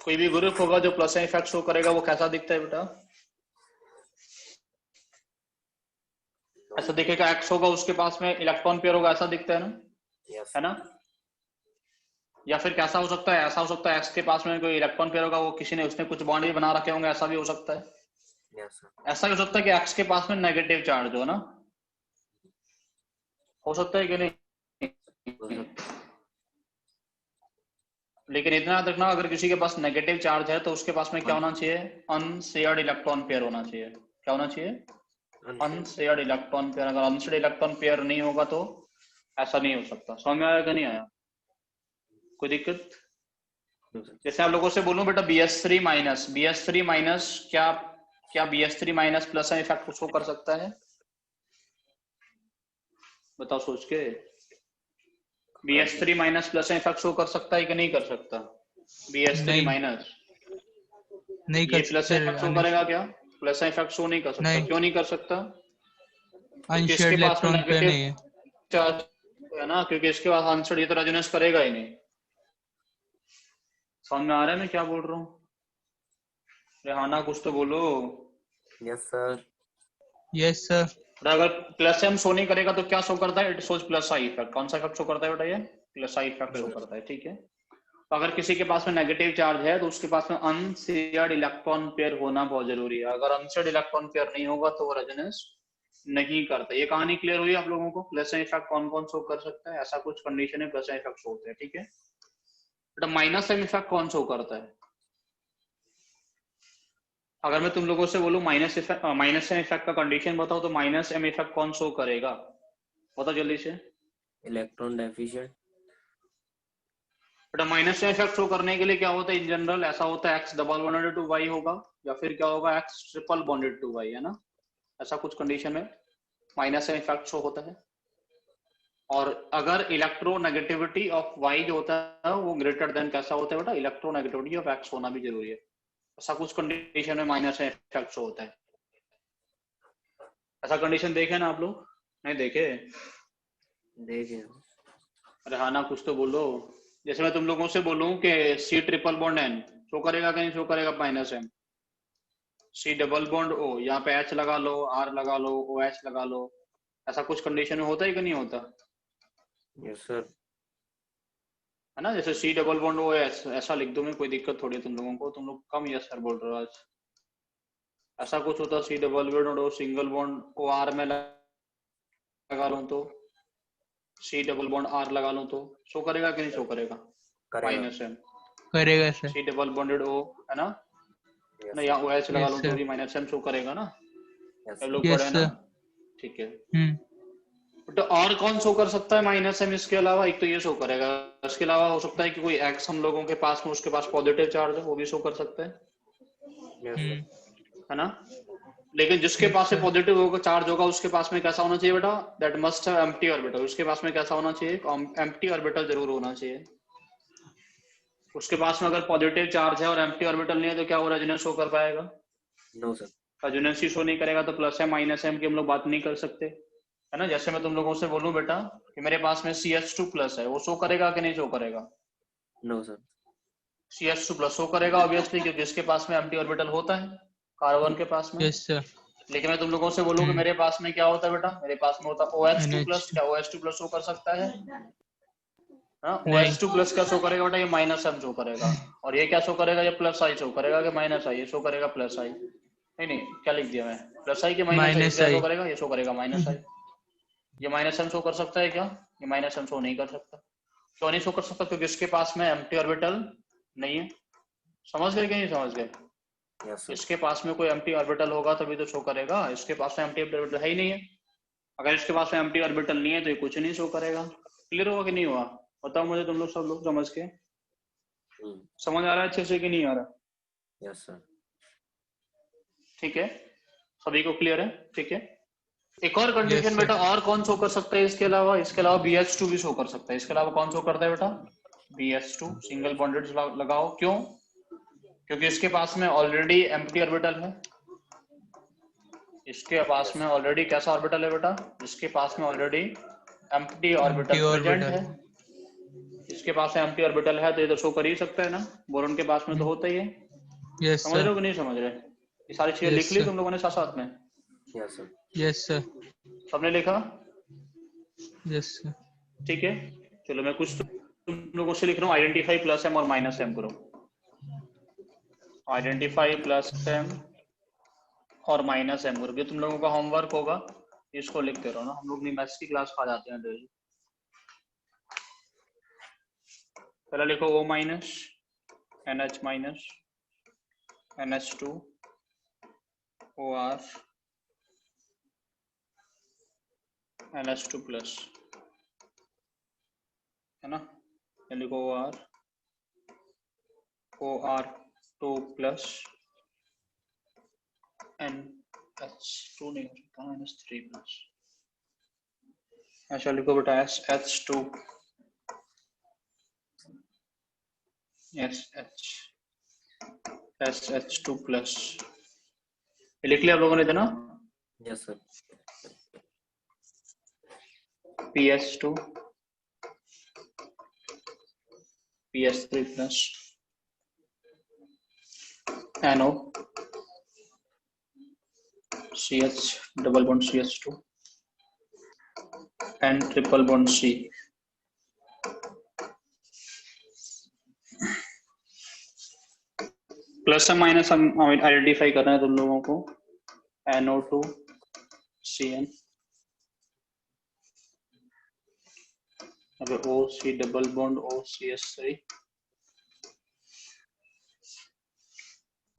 कोई भी ग्रुप होगा जो प्लस एम इफेक्ट शो करेगा, वो कैसा दिखता है बेटा? ऐसा दिखेगा, एक्स होगा उसके पास में इलेक्ट्रॉन पेयर होगा, ऐसा दिखता है ना? यस है ना? या फिर कैसा हो सकता है? ऐसा हो सकता है एक्स के पास में कोई इलेक्ट्रॉन पेयर होगा, वो किसी ने उसने कुछ बॉन्ड भी बना रखे होंगे, ऐसा भी हो सकता है। Yes sir. ऐसा भी हो सकता है कि एक्स के पास में नेगेटिव चार्ज हो ना, हो सकता है कि नहीं? लेकिन इतना याद रखना, अगर किसी के पास नेगेटिव चार्ज है तो उसके पास में क्या होना चाहिए? अनशेयर्ड इलेक्ट्रॉन पेयर होना चाहिए। क्या होना चाहिए? Unshared electron pair. अगर अनशेयर्ड इलेक्ट्रॉन पेयर नहीं होगा तो ऐसा नहीं हो सकता। समझ में आया कि नहीं आया? कोई दिक्कत? जैसे आप लोगों से बोलूं बेटा BS3 माइनस क्या क्या BS3 minus plus M effect show कर सकता है? बताओ सोच के। BS3 minus plus M effect show कर सकता है कि नहीं कर सकता? BS3 नहीं माइनस नहीं ये कर प्लस सकते इफेक्ट शो करेगा क्या? प्लस इफेक्ट शो नहीं कर सकता। नहीं, क्यों नहीं कर सकता? क्योंकि इसके अनशेयर्ड पास में इलेक्ट्रॉन पेयर नेगेटिव नहीं है। चार्ज है ना, क्योंकि इसके पास आंसर ये तो रेजोनेंस करेगा ही नहीं। समझ में आ रहा है मैं क्या बोल रहा हूँ? रेहाना कुछ तो बोलो। Yes sir. Yes sir. और अगर प्लस एम शो नहीं करेगा तो क्या शो करता है? It shows plus I effect. कौन सा इफेक्ट शो करता है बेटा? ये प्लस आई इफेक्ट शो करता है, ठीक है। तो अगर किसी के पास में नेगेटिव चार्ज है तो उसके पास में अनशेयर्ड इलेक्ट्रॉन पेयर होना बहुत जरूरी है। अगर अनशेयर्ड इलेक्ट्रॉन पेयर नहीं होगा तो वो रेजोनेंस नहीं करता। ये कहानी क्लियर हुई आप लोगों को? प्लस एम इफेक्ट कौन कौन शो कर सकता है, ऐसा कुछ कंडीशन है प्लस एम इफेक्ट शो होते हैं, ठीक है बेटा। माइनस एम इफेक्ट कौन शो करता है? अगर मैं तुम लोगों से बोलूं माइनस एम इफेक्ट का कंडीशन बताओ तो माइनस एम इफेक्ट कौन शो करेगा? बताओ जल्दी से। Electron deficient. बेटा माइनस एम इफेक्ट शो करने के लिए क्या होता है इन जनरल? ऐसा होता है X double bonded to Y होगा, या फिर क्या होगा X triple bonded to Y, है ना? ऐसा कुछ कंडीशन में माइनस एम इफेक्ट शो होता है। और अगर इलेक्ट्रोनेगेटिविटी ऑफ वाई जो होता है वो ग्रेटर देन कैसा होता है बेटा? इलेक्ट्रोनेगेटिविटी ऑफ एक्स होना भी जरूरी है। ऐसा कुछ कंडीशन में माइनस एम इफेक्ट शो होता है। ऐसा कंडीशन देखे ना आप लोग? नहीं देखे? देखिए रेहाना कुछ तो बोलो। जैसे मैं तुम लोगों से बोलूं कि C triple bond N show करेगा कि नहीं शो करेगा? Minus M. C double bond O, यहाँ पे एच लगा लो, आर लगा लो, ओ एच लगा लो। ऐसा कुछ कंडीशन में होता है कि नहीं होता? Yes sir. है ना? जैसे C double bond O H ऐसा लिख दो, मैं कोई दिक्कत थोड़ी है तुम लोगों को। तुम लोग कम यस सर बोल रहे हो आज। ऐसा कुछ होता C double bond O single bond O R में लगा लो तो, सी डबल बॉन्ड आर लगा लो तो शो करेगा कि नहीं शो करेगा? करेगा। Minus M. करेगा sir. C double bonded O, है ना? यस ना यहाँ ओ एच लगा यस लो तो सर। भी माइनस एम शो करेगा ना? यस सब सर। लोग यस पढ़े ना? सर। ठीक है। तो और कौन शो कर सकता है माइनस एम इसके अलावा? एक तो ये शो करेगा, इसके अलावा हो सकता है कि कोई एक्स हम लोगों के पास में उसके पास पॉजिटिव चार्ज है, वो भी शो कर सकता यस सर, है ना? लेकिन जिसके Yes, पास से sir. पॉजिटिव होगा चार्ज होगा उसके पास में कैसा होना चाहिए बेटा? That must have empty orbital. उसके पास में कैसा होना चाहिए? एम्प्टी ऑर्बिटल जरूर होना चाहिए। उसके पास में अगर पॉजिटिव चार्ज है और एम्प्टी ऑर्बिटल नहीं है तो क्या वो रेजोनेंस शो कर पाएगा? नो सर, रेजोनेंस ही शो नहीं करेगा तो प्लस है माइनस एम की हम लोग बात नहीं कर सकते, है ना? जैसे मैं तुम लोगों से बोलूं बेटा कि मेरे पास में CH2 प्लस है, वो शो करेगा कि नहीं शो करेगा? No sir, CH2 plus show करेगा ऑब्वियसली, क्योंकि इसके पास में एम्प्टी ऑर्बिटल होता है कार्बन के पास में। Yes, sir. लेकिन मैं तुम लोगों से बोलूं कि Hmm. मेरे पास में क्या होता है बेटा? मेरे पास में होता OH2 प्लस। NH2. क्या OH2 प्लस शो कर सकता है? हाँ, नहीं. OH2 प्लस क्या शो करेगा बेटा? ये माइनस एम शो करेगा। और ये क्या शो करेगा? ये प्लस आई शो करेगा कि माइनस आई? ये शो करेगा प्लस आई। नहीं नहीं, क्या लिख दिया मैं? प्लस आई कि माइनस आई? ये Minus क्या शो I. करेगा? ये शो करेगा माइनस आई। ये माइनस एम शो कर सकता है क्या? ये माइनस एम शो नहीं कर सकता। क्यों नहीं शो कर सकता? क्योंकि इसके पास में एम्प्टी ऑर्बिटल नहीं है। समझ गए कि नहीं समझ गए? यस सर, इसके पास में कोई एम्प्टी ऑर्बिटल होगा तभी तो शो करेगा। इसके पास में एम्प्टी ऑर्बिटल है ही नहीं है। अगर इसके पास में एम्प्टी ऑर्बिटल नहीं है तो ये कुछ नहीं शो करेगा। क्लियर हुआ कि नहीं हुआ? बताओ मुझे तुम लोग सब लोग समझ के। समझ आ रहा है अच्छे से कि नहीं आ रहा? यस सर, ठीक है, सभी को क्लियर है? ठीक है, एक और कंडीशन Yes, sir. बेटा, और कौन शो कर सकता है इसके अलावा? इसके अलावा BH2 भी शो कर सकता है। इसके अलावा कौन शो करता है बेटा? BH2 सिंगल बॉन्डेड लगाओ। क्यों? क्योंकि इसके पास में ऑलरेडी एम्प्टी ऑर्बिटल है। इसके पास यस में ऑलरेडी कैसा ऑर्बिटल है बेटा? इसके पास में already empty orbital Empty present orbital. है। इसके पास एम्प्टी ऑर्बिटल है तो ये तो शो कर ही सकता है ना, बोरॉन के पास में तो होता ही है। Yes, समझ रहे sir. हो कि नहीं समझ रहे? ये सारी चीजें Yes, लिख ली sir. तुम लोगों ने साथ साथ में? Yes sir, Yes, sir. सबने लिखा? Yes, sir. ठीक है, चलो मैं कुछ तुम लोगों से लिख रहा हूँ। आइडेंटिफाई प्लस एम और माइनस एम करो। आइडेंटिफाई प्लस एम और माइनस एम करो। ये तुम लोगों का होमवर्क होगा, इसको लिखते रहो ना। हम लोग नहीं मैथ्स की क्लास खा जाते हैं डेली। पहला लिखो O minus, NH minus, NH2, OR, NH2 plus, है ना? ये लिखो OR2 प्लस, NH2 नहीं हो सकता, NH3 प्लस। ऐसा लिखो बेटा SH2, SH2 प्लस। ये लिख लिया आप लोगों ने ना? Yes sir, PS2, PS3 plus, NO, CH double bond CH2 and triple bond C। Plus और माइनस हम आइडेंटिफाई करना है तुम लोगों को। NO2 CN, अब OC डबल बॉन्ड OCH3,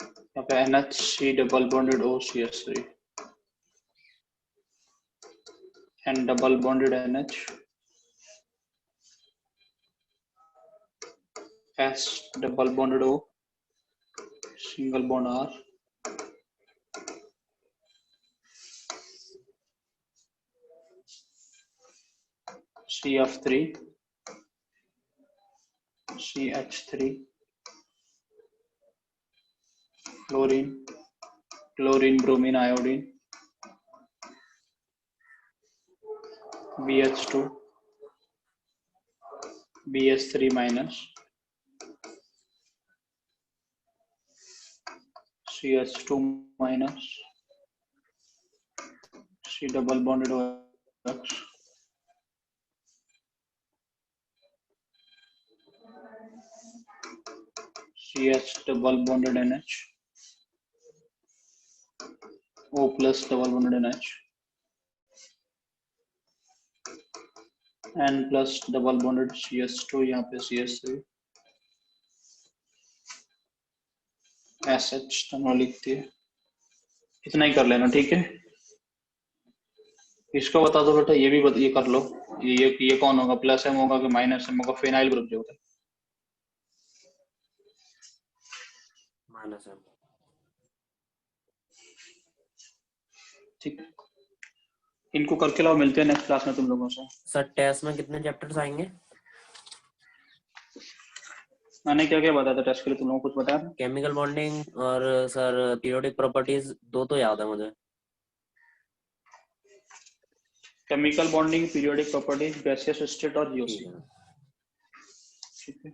यहाँ पे NHC double bonded OCH3 and double bonded NH, S double bonded O, single bond R, CF3, CH3, chlorine, chlorine bromine iodine, BH2, BH3 minus, CH2 minus, C double bonded OX, CH double bonded NH, O plus double bonded NH, N plus double bonded CH2, यहाँ पे CH3, SH दोनों लिखती है। इतना ही कर लेना, ठीक है? इसको बता दो बेटा, ये भी ये कर लो। ये कौन होगा, प्लस एम होगा कि माइनस एम होगा? फिनाइल ग्रुप जो होता है। Minus M. ठीक, इनको करके लाओ, मिलते हैं नेक्स्ट क्लास में तुम लोगों से। सर टेस्ट में कितने चैप्टर्स आएंगे? मैंने क्या क्या बताया था टेस्ट के लिए, तुम लोगों को कुछ बताया था? केमिकल बॉन्डिंग और सर पीरियोडिक प्रॉपर्टीज, दो तो याद है मुझे। Chemical bonding, periodic properties, gaseous state और जीओसी। ठीक है। ठीक है।